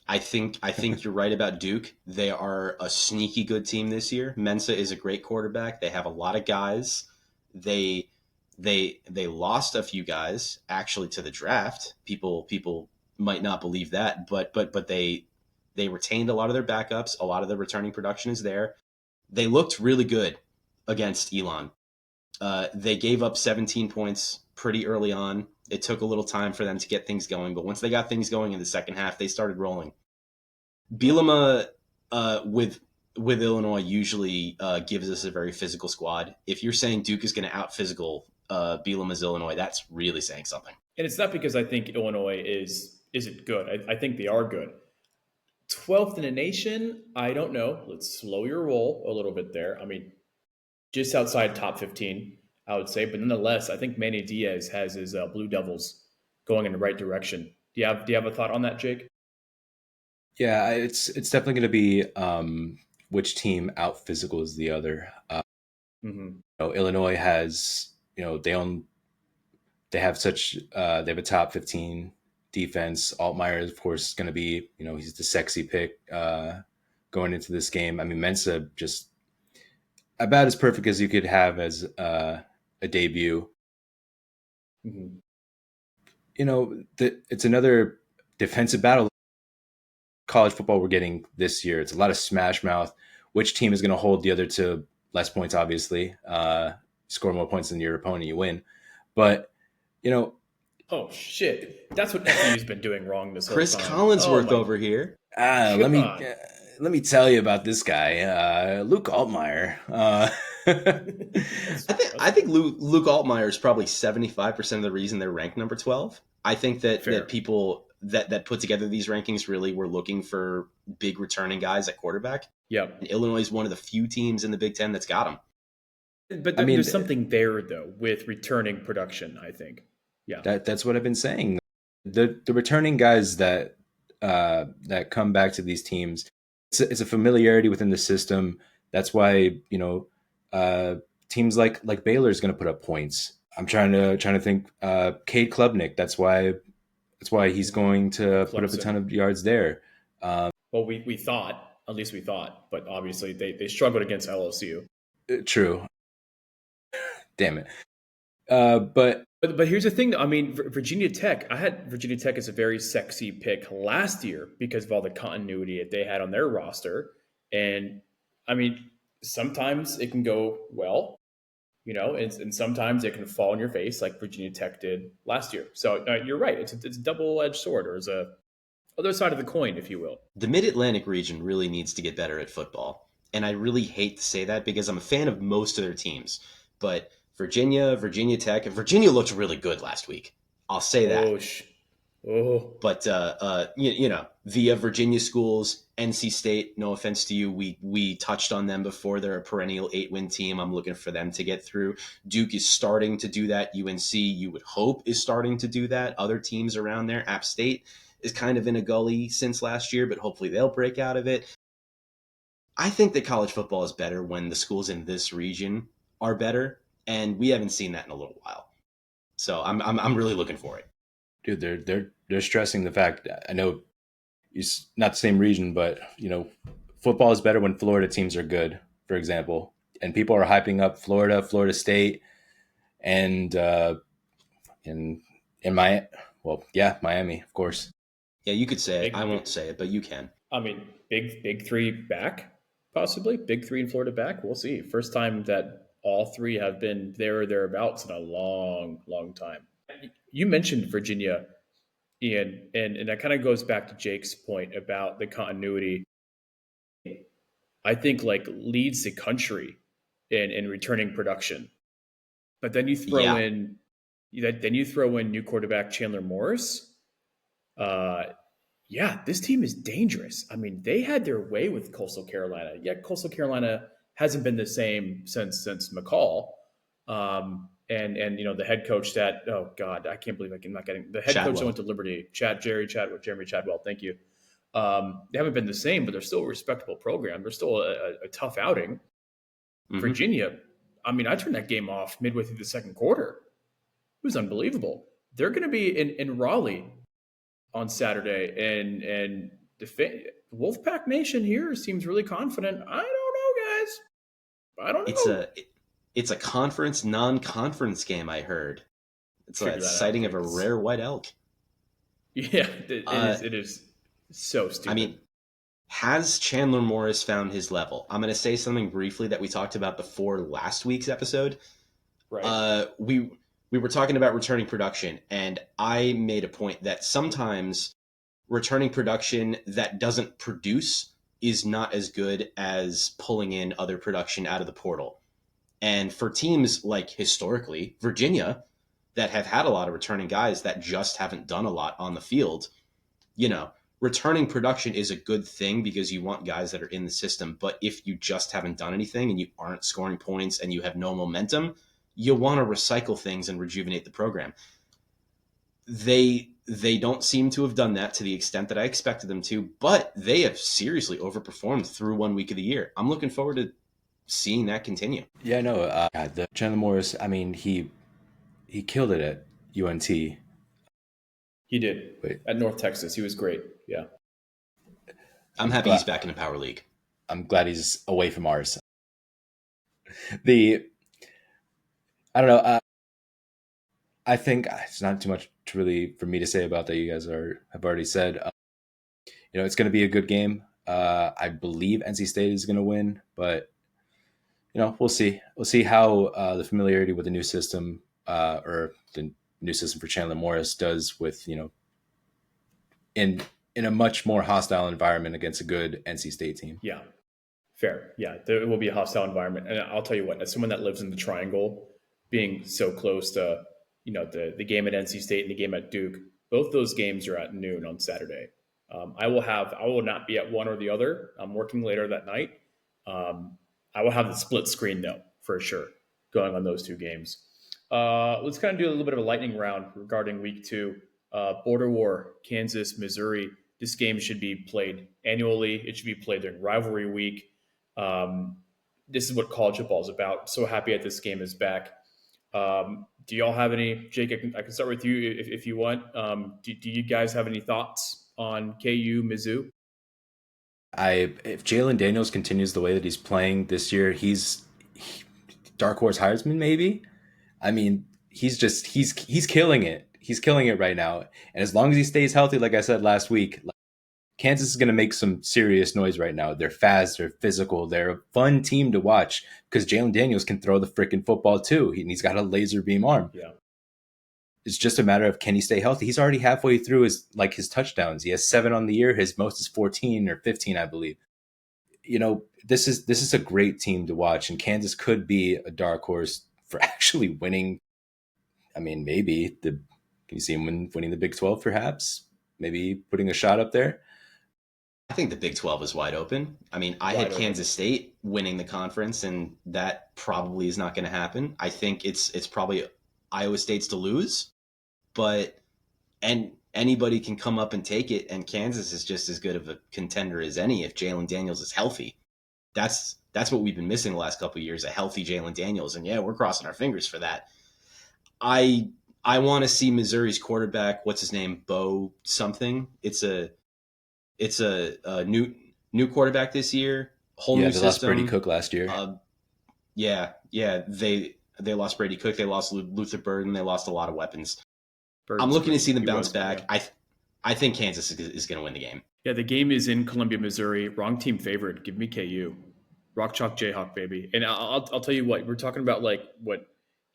Speaker 2: I think you're right about Duke. They are a sneaky good team this year. Mensa is a great quarterback. They have a lot of guys. They they lost a few guys actually to the draft. People might not believe that, but they retained a lot of their backups. A lot of the returning production is there. They looked really good against Elon. They gave up 17 points pretty early on. It took a little time for them to get things going, but once they got things going in the second half, they started rolling. Bielema with Illinois usually gives us a very physical squad. If you're saying Duke is going to out physical Bielema's Illinois, that's really saying something.
Speaker 1: And it's not because I think Illinois isn't good. I think they are good. 12th in the nation, I don't know. Let's slow your roll a little bit there. I mean, just outside top 15, I would say. But nonetheless, I think Manny Diaz has his Blue Devils going in the right direction. Do you have a thought on that, Jake?
Speaker 3: Yeah, it's definitely going to be which team out physical is the other.
Speaker 1: Mm-hmm.
Speaker 3: Illinois has they have such they have a top 15 defense. Altmaier, of course, is going to be he's the sexy pick going into this game. I mean, Mensa just about as perfect as you could have as a debut.
Speaker 1: Mm-hmm.
Speaker 3: It's another defensive battle. College football we're getting this year. It's a lot of smash mouth. Which team is going to hold the other to less points? Obviously, score more points than your opponent, you win. But
Speaker 1: Oh shit! That's what FU's been doing wrong this whole
Speaker 2: Chris
Speaker 1: time.
Speaker 2: Collinsworth
Speaker 1: Oh my
Speaker 2: over here.
Speaker 3: let me
Speaker 1: God.
Speaker 3: let me tell you about this guy, Luke Altmaier.
Speaker 2: I think Luke Altmaier is probably 75% of the reason they're ranked number 12. I think
Speaker 1: Fair.
Speaker 2: that people that put together these rankings really were looking for big returning guys at quarterback.
Speaker 1: Yep.
Speaker 2: And Illinois is one of the few teams in the Big Ten that's got them.
Speaker 1: But there's something there though with returning production. I think. Yeah.
Speaker 3: That's what I've been saying. The returning guys that come back to these teams, it's a familiarity within the system. That's why teams like Baylor is going to put up points. I'm trying to think. Cade Klubnik. That's why he's going to put up a ton of yards there.
Speaker 1: Well, we thought, at least we thought, but obviously they struggled against LSU.
Speaker 3: True. Damn it. But
Speaker 1: here's the thing. I mean, Virginia Tech. I had Virginia Tech as a very sexy pick last year because of all the continuity that they had on their roster. And I mean, sometimes it can go well, and sometimes it can fall in your face like Virginia Tech did last year. So you're right. It's a double-edged sword, or it's a other side of the coin, if you will.
Speaker 2: The Mid-Atlantic region really needs to get better at football. And I really hate to say that because I'm a fan of most of their teams. But Virginia Tech, and Virginia looked really good last week. I'll say that.
Speaker 1: Oh, oh,
Speaker 2: But you know, via Virginia schools, NC State. No offense to you, we touched on them before. They're a perennial 8-win team. I'm looking for them to get through. Duke is starting to do that. UNC, you would hope, is starting to do that. Other teams around there, App State is kind of in a gully since last year, but hopefully they'll break out of it. I think that college football is better when the schools in this region are better, and we haven't seen that in a little while. So I'm really looking for it.
Speaker 3: Dude, they're stressing the fact. I know it's not the same region, but football is better when Florida teams are good, for example, and people are hyping up Florida State, and in my Miami, of course.
Speaker 2: Yeah, you could say it.
Speaker 1: big,
Speaker 2: I
Speaker 1: big,
Speaker 2: won't say it, but you can.
Speaker 1: I mean, big three back, possibly big three in Florida back. We'll see. First time that all three have been there or thereabouts in a long time. You mentioned Virginia, Ian, and that kind of goes back to Jake's point about the continuity. I think like leads the country in returning production. But then you throw
Speaker 2: Yeah,
Speaker 1: in new quarterback Chandler Morris. Uh, yeah, this team is dangerous. I mean, they had their way with Coastal Carolina. Yeah, Coastal Carolina hasn't been the same since McCall. And the head coach that, oh God, I can't believe I'm not getting the head coach that went
Speaker 2: Chadwell.
Speaker 1: to Liberty, Jeremy Chadwell. Thank you. They haven't been the same, but they're still a respectable program. They're still a tough outing.
Speaker 2: Hmm.
Speaker 1: Virginia, I mean, I turned that game off midway through the second quarter. It was unbelievable. They're going to be in Raleigh on Saturday, and the Wolfpack Nation here seems really confident. I don't know, guys. I don't
Speaker 2: It's
Speaker 1: know.
Speaker 2: a conference non-conference game. I heard it's a
Speaker 1: Figure that out,
Speaker 2: sighting of a
Speaker 1: please.
Speaker 2: rare white elk.
Speaker 1: Yeah, it
Speaker 2: Uh,
Speaker 1: is. It is so
Speaker 2: I
Speaker 1: stupid.
Speaker 2: mean, has Chandler Morris found his level? I'm going to say something briefly that we talked about before last week's episode.
Speaker 1: Right?
Speaker 2: We were talking about returning production, and I made a point that sometimes returning production that doesn't produce is not as good as pulling in other production out of the portal. And for teams like historically Virginia that have had a lot of returning guys that just haven't done a lot on the field, you know, returning production is a good thing because you want guys that are in the system. But if you just haven't done anything and you aren't scoring points and you have no momentum, you want to recycle things and rejuvenate the program. They don't seem to have done that to the extent that I expected them to, but they have seriously overperformed through 1 week of the year. I'm looking forward to seeing that continue.
Speaker 3: Yeah, no, the Chandler Morris. I mean, he killed it at UNT.
Speaker 1: He did
Speaker 3: Wait,
Speaker 1: at North Texas. He was great. Yeah.
Speaker 2: I'm
Speaker 3: I'm
Speaker 2: happy
Speaker 3: glad
Speaker 2: he's back in the Power League.
Speaker 3: I'm glad he's away from ours. The I don't know. I think it's not too much to really for me to say about that. You guys have already said. It's going to be a good game. I believe NC State is going to win, but we'll see. We'll see how the familiarity with the new system or the new system for Chandler Morris does with in a much more hostile environment against a good NC State team.
Speaker 1: Yeah. Fair. Yeah. There will be a hostile environment. And I'll tell you what, as someone that lives in the triangle, being so close to, the game at NC State and the game at Duke, both those games are at noon on Saturday. I will not be at one or the other. I'm working later that night. I will have the split screen though, for sure, going on those two games. Let's kind of do a little bit of a lightning round regarding week two. Border War, Kansas, Missouri. This game should be played annually. It should be played during rivalry week. This is what college football is about. So happy that this game is back. Do y'all have any, Jake? I can start with you if you want. Do you guys have any thoughts on KU Mizzou?
Speaker 3: If Jalen Daniels continues the way that he's playing this year, he's dark horse Heisman maybe. I mean, he's killing it. He's killing it right now. And as long as he stays healthy, like I said last week, Kansas is going to make some serious noise right now. They're fast, they're physical, they're a fun team to watch because Jalen Daniels can throw the freaking football too. He's got a laser beam arm.
Speaker 1: Yeah.
Speaker 3: It's just a matter of can he stay healthy. He's already halfway through his touchdowns. He has 7 on the year. His most is 14 or 15, I believe. this is a great team to watch, and Kansas could be a dark horse for actually winning. I mean, maybe can you see them winning the Big 12? Perhaps, maybe putting a shot up there.
Speaker 2: I think the Big 12 is wide open. I mean, I
Speaker 1: Wide
Speaker 2: had
Speaker 1: open.
Speaker 2: Kansas State winning the conference, and that probably is not going to happen. I think it's probably Iowa State's to lose, but anybody can come up and take it, and Kansas is just as good of a contender as any if Jalen Daniels is healthy. That's what we've been missing the last couple of years, a healthy Jalen Daniels, and yeah, we're crossing our fingers for that. I want to see Missouri's quarterback, what's his name, Bo something. It's a new quarterback this year, whole new
Speaker 3: They
Speaker 2: system.
Speaker 3: lost Brady Cook last year.
Speaker 2: Yeah, they lost Brady Cook, they lost Luther Burden, they lost a lot of weapons. I'm looking to see them bounce back. Yeah. I think Kansas is going to win the game.
Speaker 1: Yeah, the game is in Columbia, Missouri. Wrong team favored. Give me KU. Rock Chalk Jayhawk, baby. And I'll tell you what, we're talking about like what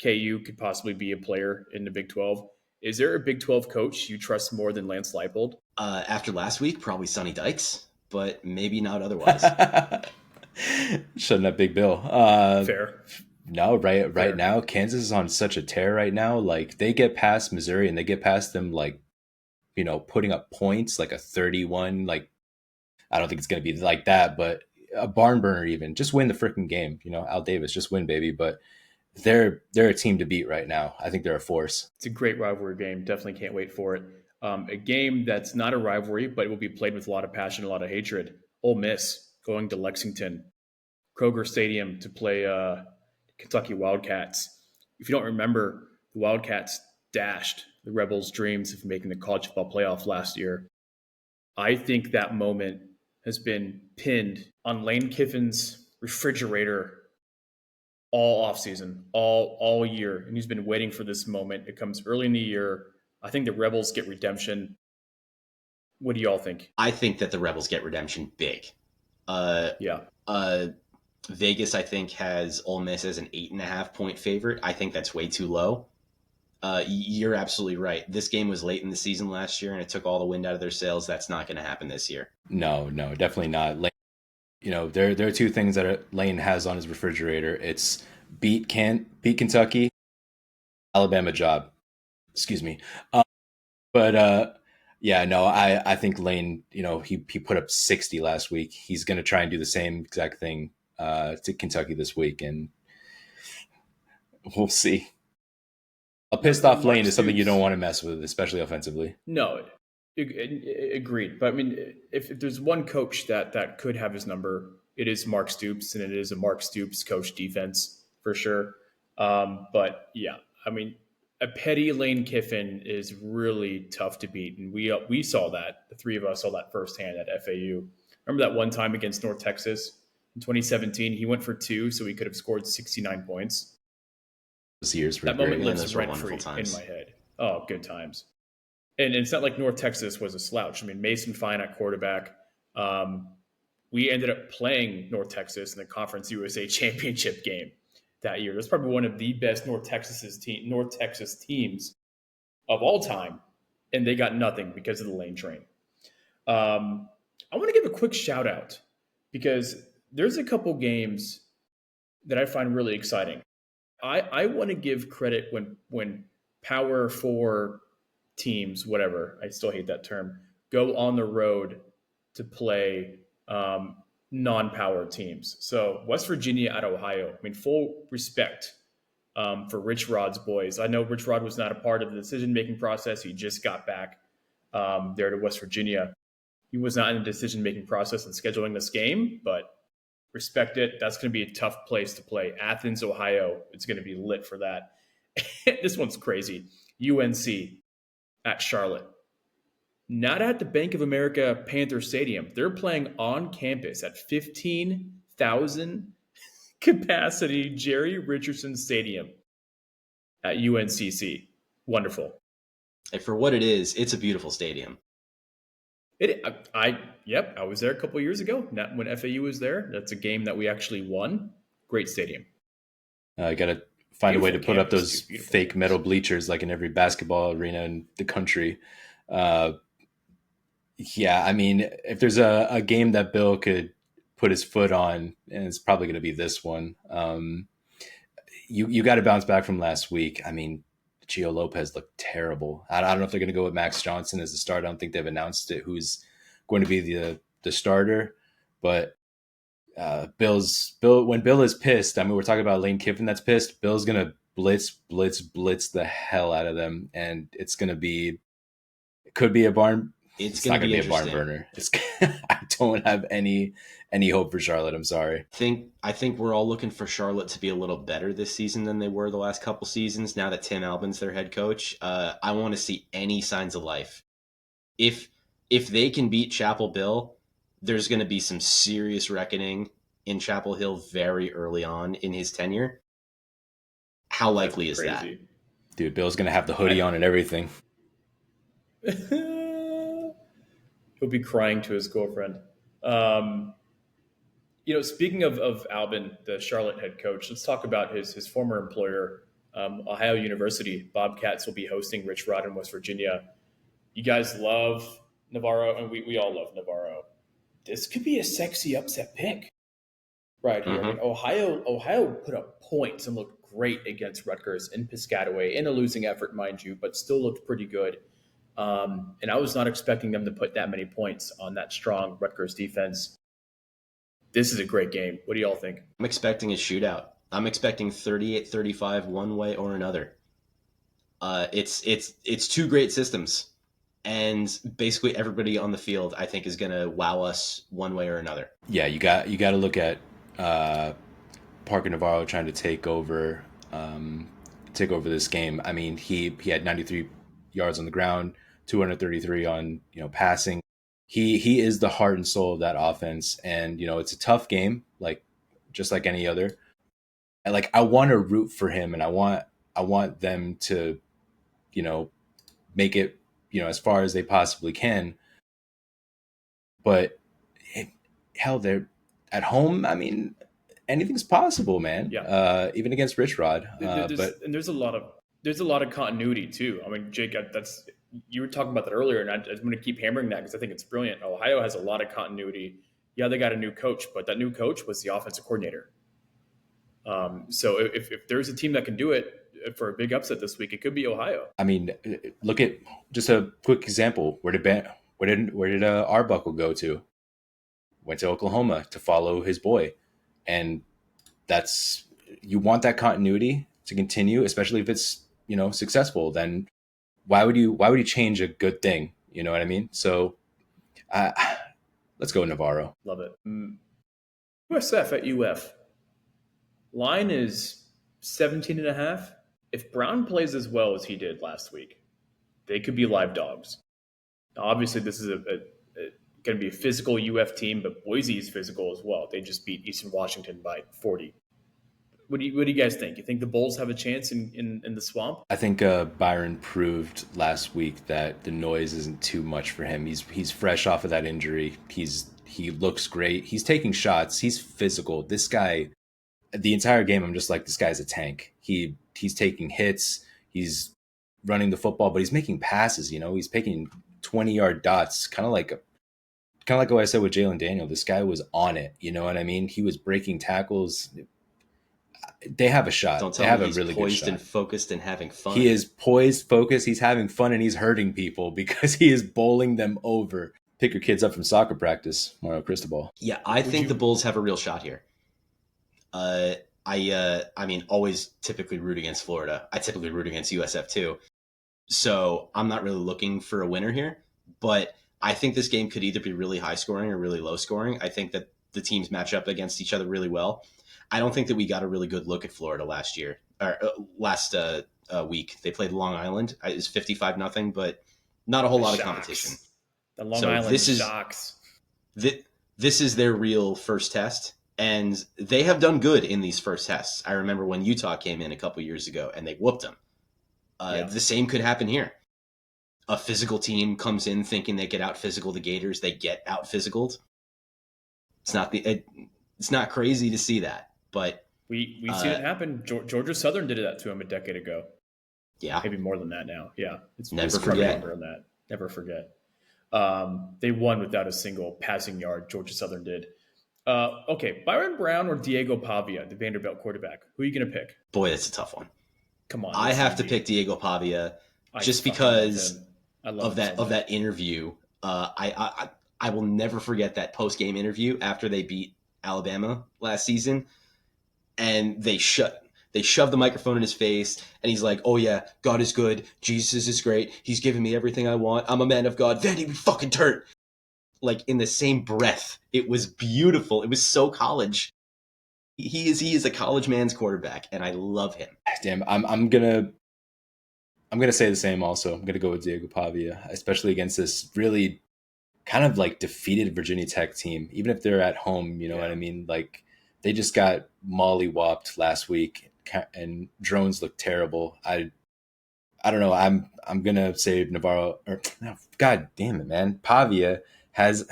Speaker 1: KU could possibly be a player in the Big 12. Is there a Big 12 coach you trust more than Lance Leipold?
Speaker 2: After last week, probably Sonny Dykes, but maybe not otherwise.
Speaker 3: Shutting up Big Bill.
Speaker 1: Fair.
Speaker 3: No, right now, Kansas is on such a tear right now. Like, they get past Missouri and they get past them, like, putting up points, like a 31. Like, I don't think it's going to be like that, but a barn burner even. Just win the freaking game. Al Davis, just win, baby. But they're a team to beat right now. I think they're a force.
Speaker 1: It's a great rivalry game. Definitely can't wait for it. A game that's not a rivalry, but it will be played with a lot of passion, a lot of hatred. Ole Miss going to Lexington, Kroger Stadium to play Kentucky Wildcats. If you don't remember, the Wildcats dashed the Rebels' dreams of making the college football playoff last year. I think that moment has been pinned on Lane Kiffin's refrigerator all offseason, all year. And he's been waiting for this moment. It comes early in the year. I think the Rebels get redemption. What do y'all think?
Speaker 2: I think that the Rebels get redemption big. Vegas, I think, has Ole Miss as an 8.5 point favorite. I think that's way too low. You're absolutely right. This game was late in the season last year, and it took all the wind out of their sails. That's not going to happen this year.
Speaker 3: No, definitely not. Lane, there are two things that Lane has on his refrigerator. It's beat Kentucky, Alabama job. Excuse me. I think Lane, he put up 60 last week. He's going to try and do the same exact thing to Kentucky this week, and we'll see. A pissed off Lane is something you don't want to mess with, especially offensively.
Speaker 1: No, agreed. But I mean, if there's one coach that could have his number, it is Mark Stoops, and it is a Mark Stoops coach defense for sure. But yeah, I mean, a petty Lane Kiffin is really tough to beat, and we saw that. The three of us saw that firsthand at FAU. Remember that one time against North Texas in 2017? He went for 2, so he could have scored 69 points. That moment lives rent-free in my head. Oh, good times. And it's not like North Texas was a slouch. I mean, Mason Fine at quarterback. We ended up playing North Texas in the Conference USA Championship game that year. That's probably one of the best North Texas teams of all time, and they got nothing because of the lane train. I want to give a quick shout out because there's a couple games that I find really exciting. I want to give credit when Power 4 teams, whatever, I still hate that term, go on the road to play non-power teams. So West Virginia at Ohio. I mean, full respect for Rich Rod's boys. I know Rich Rod was not a part of the decision-making process. He just got back there to West Virginia. He was not in the decision-making process in scheduling this game, but respect it. That's going to be a tough place to play. Athens, Ohio. It's going to be lit for that. This one's crazy. UNC at Charlotte. Not at the Bank of America Panther Stadium. They're playing on campus at 15,000 capacity Jerry Richardson Stadium at UNCC. Wonderful.
Speaker 2: And for what it is, it's a beautiful stadium.
Speaker 1: I was there a couple of years ago. Not when FAU was there. That's a game that we actually won. Great stadium.
Speaker 3: I got to find a way to put up those fake metal bleachers like in every basketball arena in the country. I mean, if there's a game that Bill could put his foot on, and it's probably going to be this one. You got to bounce back from last week. I mean, Gio Lopez looked terrible. I don't know if they're going to go with Max Johnson as the starter. I don't think they've announced it who's going to be the starter. But Bill when Bill is pissed, I mean, we're talking about Lane Kiffin that's pissed. Bill's going to blitz the hell out of them, and it could be a barn. It's not going to be a barn burner. I don't have any hope for Charlotte. I'm sorry.
Speaker 2: I think we're all looking for Charlotte to be a little better this season than they were the last couple seasons. Now that Tim Albin's their head coach, I want to see any signs of life. If they can beat Chapel Bill, there's going to be some serious reckoning in Chapel Hill very early on in his tenure. How likely is that?
Speaker 3: Dude, Bill's going to have the hoodie on and everything.
Speaker 1: He'll be crying to his girlfriend. Speaking of Albin, the Charlotte head coach, let's talk about his former employer, Ohio University. Bobcats will be hosting Rich Rod in West Virginia. You guys love Navarro, and we all love Navarro. This could be a sexy upset pick right here.
Speaker 2: Mm-hmm.
Speaker 1: I mean, Ohio put up points and looked great against Rutgers in Piscataway in a losing effort, mind you, but still looked pretty good. And I was not expecting them to put that many points on that strong Rutgers defense. This is a great game. What do y'all think?
Speaker 2: I'm expecting a shootout. I'm expecting 38-35 one way or another. It's two great systems, and basically everybody on the field I think is going to wow us one way or another.
Speaker 3: Yeah, you got to look at Parker Navarro trying to take over this game. I mean, he had 93 yards on the ground, 233 on passing. He is the heart and soul of that offense, and it's a tough game, just like any other. And I want to root for him, and I want them to make it as far as they possibly can. But hell, they're at home. I mean, anything's possible, man.
Speaker 1: Yeah.
Speaker 3: Even against Rich Rod.
Speaker 1: There's a lot of continuity too. I mean, Jake, you were talking about that earlier, and I'm going to keep hammering that because I think it's brilliant. Ohio has a lot of continuity. Yeah, they got a new coach, but that new coach was the offensive coordinator. So if there's a team that can do it for a big upset this week, it could be Ohio.
Speaker 3: I mean, look at just a quick example. Where did Arbuckle go to? Went to Oklahoma to follow his boy, and you want that continuity to continue, especially if it's successful. Then why would you change a good thing? You know what I mean? So let's go Navarro.
Speaker 1: Love it. USF at UF. Line is 17.5. If Brown plays as well as he did last week, they could be live dogs. Now, obviously, this is going to be a physical UF team, but Boise is physical as well. They just beat Eastern Washington by 40. What do you guys think? You think the Bulls have a chance in the swamp?
Speaker 3: I think Byron proved last week that the noise isn't too much for him. He's fresh off of that injury. He looks great. He's taking shots. He's physical. This guy, the entire game, I'm just like, this guy's a tank. He's taking hits. He's running the football, but he's making passes. He's taking 20-yard dots, kind of like what I said with Jalen Daniel. This guy was on it. You know what I mean? He was breaking tackles. They have a shot.
Speaker 2: Don't tell
Speaker 3: they have
Speaker 2: me
Speaker 3: a really
Speaker 2: he's poised
Speaker 3: good shot.
Speaker 2: and focused and having fun.
Speaker 3: He is poised, focused. He's having fun, and he's hurting people because he is bowling them over. Pick your kids up from soccer practice, Mario Cristobal.
Speaker 2: Yeah, I think the Bulls have a real shot here. I mean, always typically root against Florida. I typically root against USF too. So I'm not really looking for a winner here, but I think this game could either be really high scoring or really low scoring. I think that the teams match up against each other really well. I don't think that we got a really good look at Florida last week. They played Long Island. It was 55-0, but not a whole lot of competition.
Speaker 1: The Long Island Shocks.
Speaker 2: This is their real first test, and they have done good in these first tests. I remember when Utah came in a couple years ago, and they whooped them. The same could happen here. A physical team comes in thinking they get out physical the Gators. They get out physicaled. It's not crazy to see that, but
Speaker 1: we see it happen. Georgia Southern did that to him a decade ago.
Speaker 2: Yeah,
Speaker 1: maybe more than that now. Yeah,
Speaker 2: it's never forget.
Speaker 1: On that. Never forget. They won without a single passing yard. Georgia Southern did. Okay, Byron Brown or Diego Pavia, the Vanderbilt quarterback. Who are you going to pick?
Speaker 2: Boy, that's a tough one.
Speaker 1: Come on,
Speaker 2: I
Speaker 1: it's
Speaker 2: have to
Speaker 1: easy.
Speaker 2: pick Diego Pavia
Speaker 1: I
Speaker 2: just
Speaker 1: fucking love
Speaker 2: because
Speaker 1: him. I love
Speaker 2: of
Speaker 1: him so
Speaker 2: that
Speaker 1: much.
Speaker 2: interview. I will never forget that post game interview after they beat Alabama last season, and they shoved the microphone in his face, and he's like, "Oh yeah, God is good. Jesus is great. He's giving me everything I want. I'm a man of God. Vandy, we fucking turn." Like in the same breath, it was beautiful. It was so college. He is a college man's quarterback, and I love him.
Speaker 3: Damn, I'm gonna say the same. Also, I'm gonna go with Diego Pavia, especially against this really kind of like defeated Virginia Tech team. Even if they're at home, you know what I mean. Like they just got mollywopped last week, and drones look terrible. I don't know. I'm gonna say Navarro. Or no, God damn it, man. Pavia has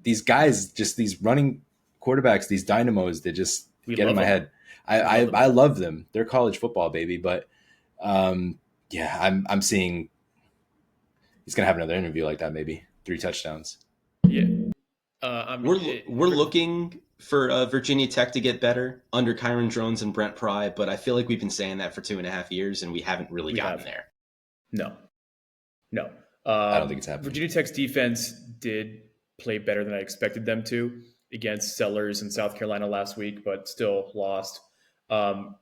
Speaker 3: these guys, just these running quarterbacks, these dynamos that just
Speaker 1: We
Speaker 3: get in
Speaker 1: love
Speaker 3: my
Speaker 1: him.
Speaker 3: head. I love them. They're college football, baby. But yeah, I'm seeing he's gonna have another interview like that. Maybe 3 touchdowns.
Speaker 1: Yeah. I mean,
Speaker 2: We're looking for Virginia Tech to get better under Kyron Drones and Brent Pry, but I feel like we've been saying that for 2.5 years, and we haven't really gotten there.
Speaker 1: No, no.
Speaker 3: I don't think it's happening.
Speaker 1: Virginia Tech's defense did play better than I expected them to against Sellers in South Carolina last week, but still lost. Um,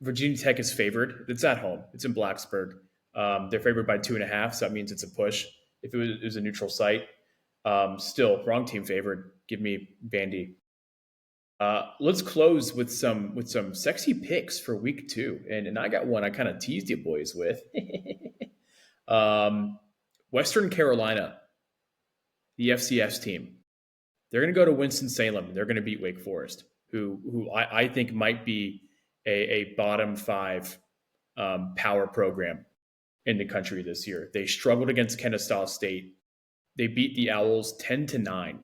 Speaker 1: Virginia Tech is favored. It's at home. It's in Blacksburg. They're favored by 2.5, so that means it's a push. If it was a neutral site, still wrong team favored. Give me Vandy. Let's close with some sexy picks for week 2, and I got one I kind of teased you boys with. um, Western Carolina, the FCS team. They're going to go to Winston Salem. They're going to beat Wake Forest, who I think might be a bottom 5 power program in the country this year. They struggled against Kennesaw State. They beat the Owls 10-9.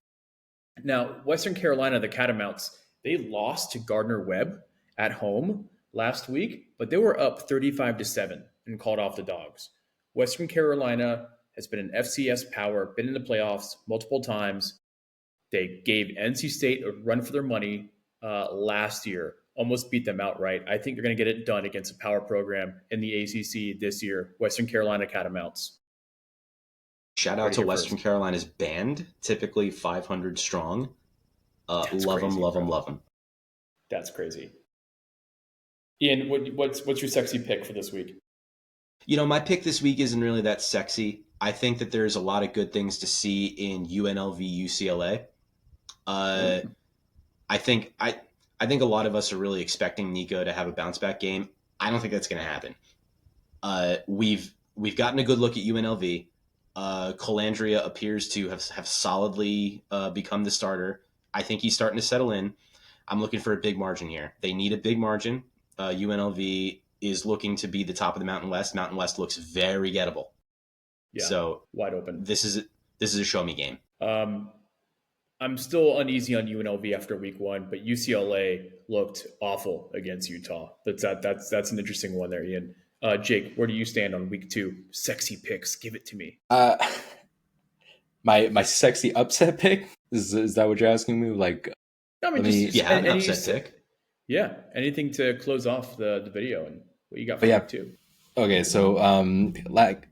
Speaker 1: Now, Western Carolina, the Catamounts, they lost to Gardner Webb at home last week, but they were up 35-7 and called off the Dogs. Western Carolina has been an FCS power, been in the playoffs multiple times. They gave NC State a run for their money last year, almost beat them outright. I think they're going to get it done against a power program in the ACC this year. Western Carolina Catamounts.
Speaker 2: Shout out to Western Carolina's band, typically 500 strong. Love them, love them, love them.
Speaker 1: That's crazy. Ian, what's your sexy pick for this week?
Speaker 2: You know, my pick this week isn't really that sexy. I think that there's a lot of good things to see in UNLV UCLA. I think a lot of us are really expecting Nico to have a bounce back game. I don't think that's going to happen. We've gotten a good look at UNLV. Colandrea appears to have solidly become the starter. I think he's starting to settle in. I'm looking for a big margin here. They need a big margin. UNLV is looking to be the top of the Mountain West. Mountain West looks very gettable.
Speaker 1: Yeah,
Speaker 2: so
Speaker 1: wide open.
Speaker 2: This is a show me game.
Speaker 1: I'm still uneasy on UNLV after week 1, but UCLA looked awful against Utah. That's an interesting one there, Ian. Jake, where do you stand on week 2? Sexy picks, give it to me.
Speaker 3: My sexy upset pick is that what you're asking me? Like,
Speaker 1: I mean,
Speaker 2: an upset pick.
Speaker 1: Yeah, anything to close off the video and what you got for week 2.
Speaker 3: Okay, so like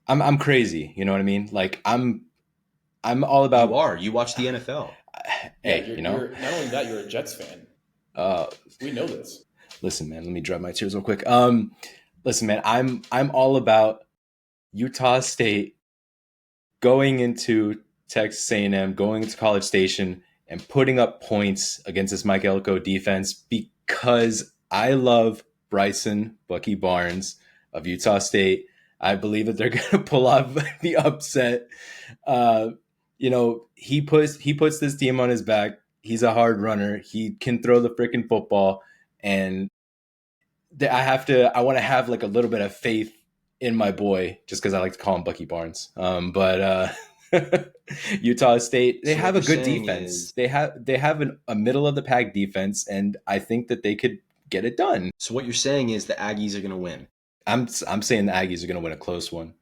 Speaker 3: I'm crazy, you know what I mean? Like I'm all about.
Speaker 2: You watch the NFL.
Speaker 3: Hey, you know.
Speaker 1: Not only that, you're a Jets fan. We know this.
Speaker 3: Listen, man, let me dry my tears real quick. Listen, man, I'm all about Utah State going into Texas A&M, going into College Station, and putting up points against this Mike Elko defense because I love Bryson Bucky Barnes of Utah State. I believe that they're going to pull off the upset. You know, he puts this team on his back. He's a hard runner. He can throw the freaking football, and I want to have like a little bit of faith in my boy, just because I like to call him Bucky Barnes. But Utah State, they have a good defense. They have a middle of the pack defense, and I think that they could get it done.
Speaker 2: So what you're saying is the Aggies are going to win.
Speaker 3: I'm saying the Aggies are going to win a close one.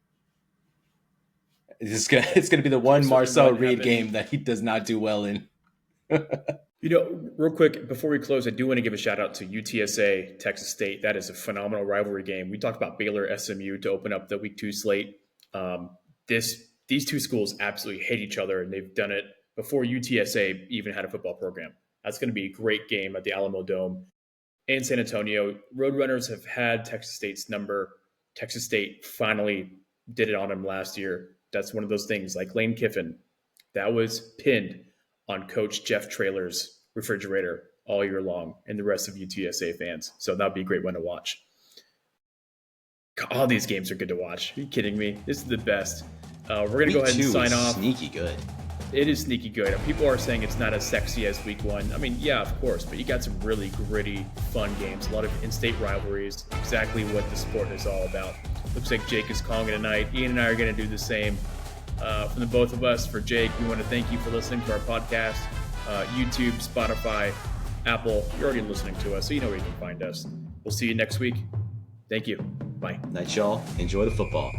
Speaker 3: It's going to be the one Marcel Reed game that he does not do well in.
Speaker 1: Real quick, before we close, I do want to give a shout out to UTSA, Texas State. That is a phenomenal rivalry game. We talked about Baylor, SMU to open up the Week 2 slate. These two schools absolutely hate each other, and they've done it before UTSA even had a football program. That's going to be a great game at the Alamo Dome in San Antonio. Roadrunners have had Texas State's number. Texas State finally did it on them last year. That's one of those things like Lane Kiffin. That was pinned on Coach Jeff Traylor's refrigerator all year long and the rest of UTSA fans. So that'd be a great one to watch. All these games are good to watch. Are you kidding me? This is the best. We're going to go ahead and sign off.
Speaker 2: Sneaky good.
Speaker 1: It is sneaky good. People are saying it's not as sexy as Week 1. I mean, yeah, of course, but you got some really gritty, fun games. A lot of in-state rivalries. Exactly what the sport is all about. Looks like Jake is calling it a night. Ian and I are going to do the same. From the both of us, for Jake, we want to thank you for listening to our podcast. YouTube, Spotify, Apple. You're already listening to us, so you know where you can find us. We'll see you next week. Thank you. Bye.
Speaker 2: Night, y'all. Enjoy the football.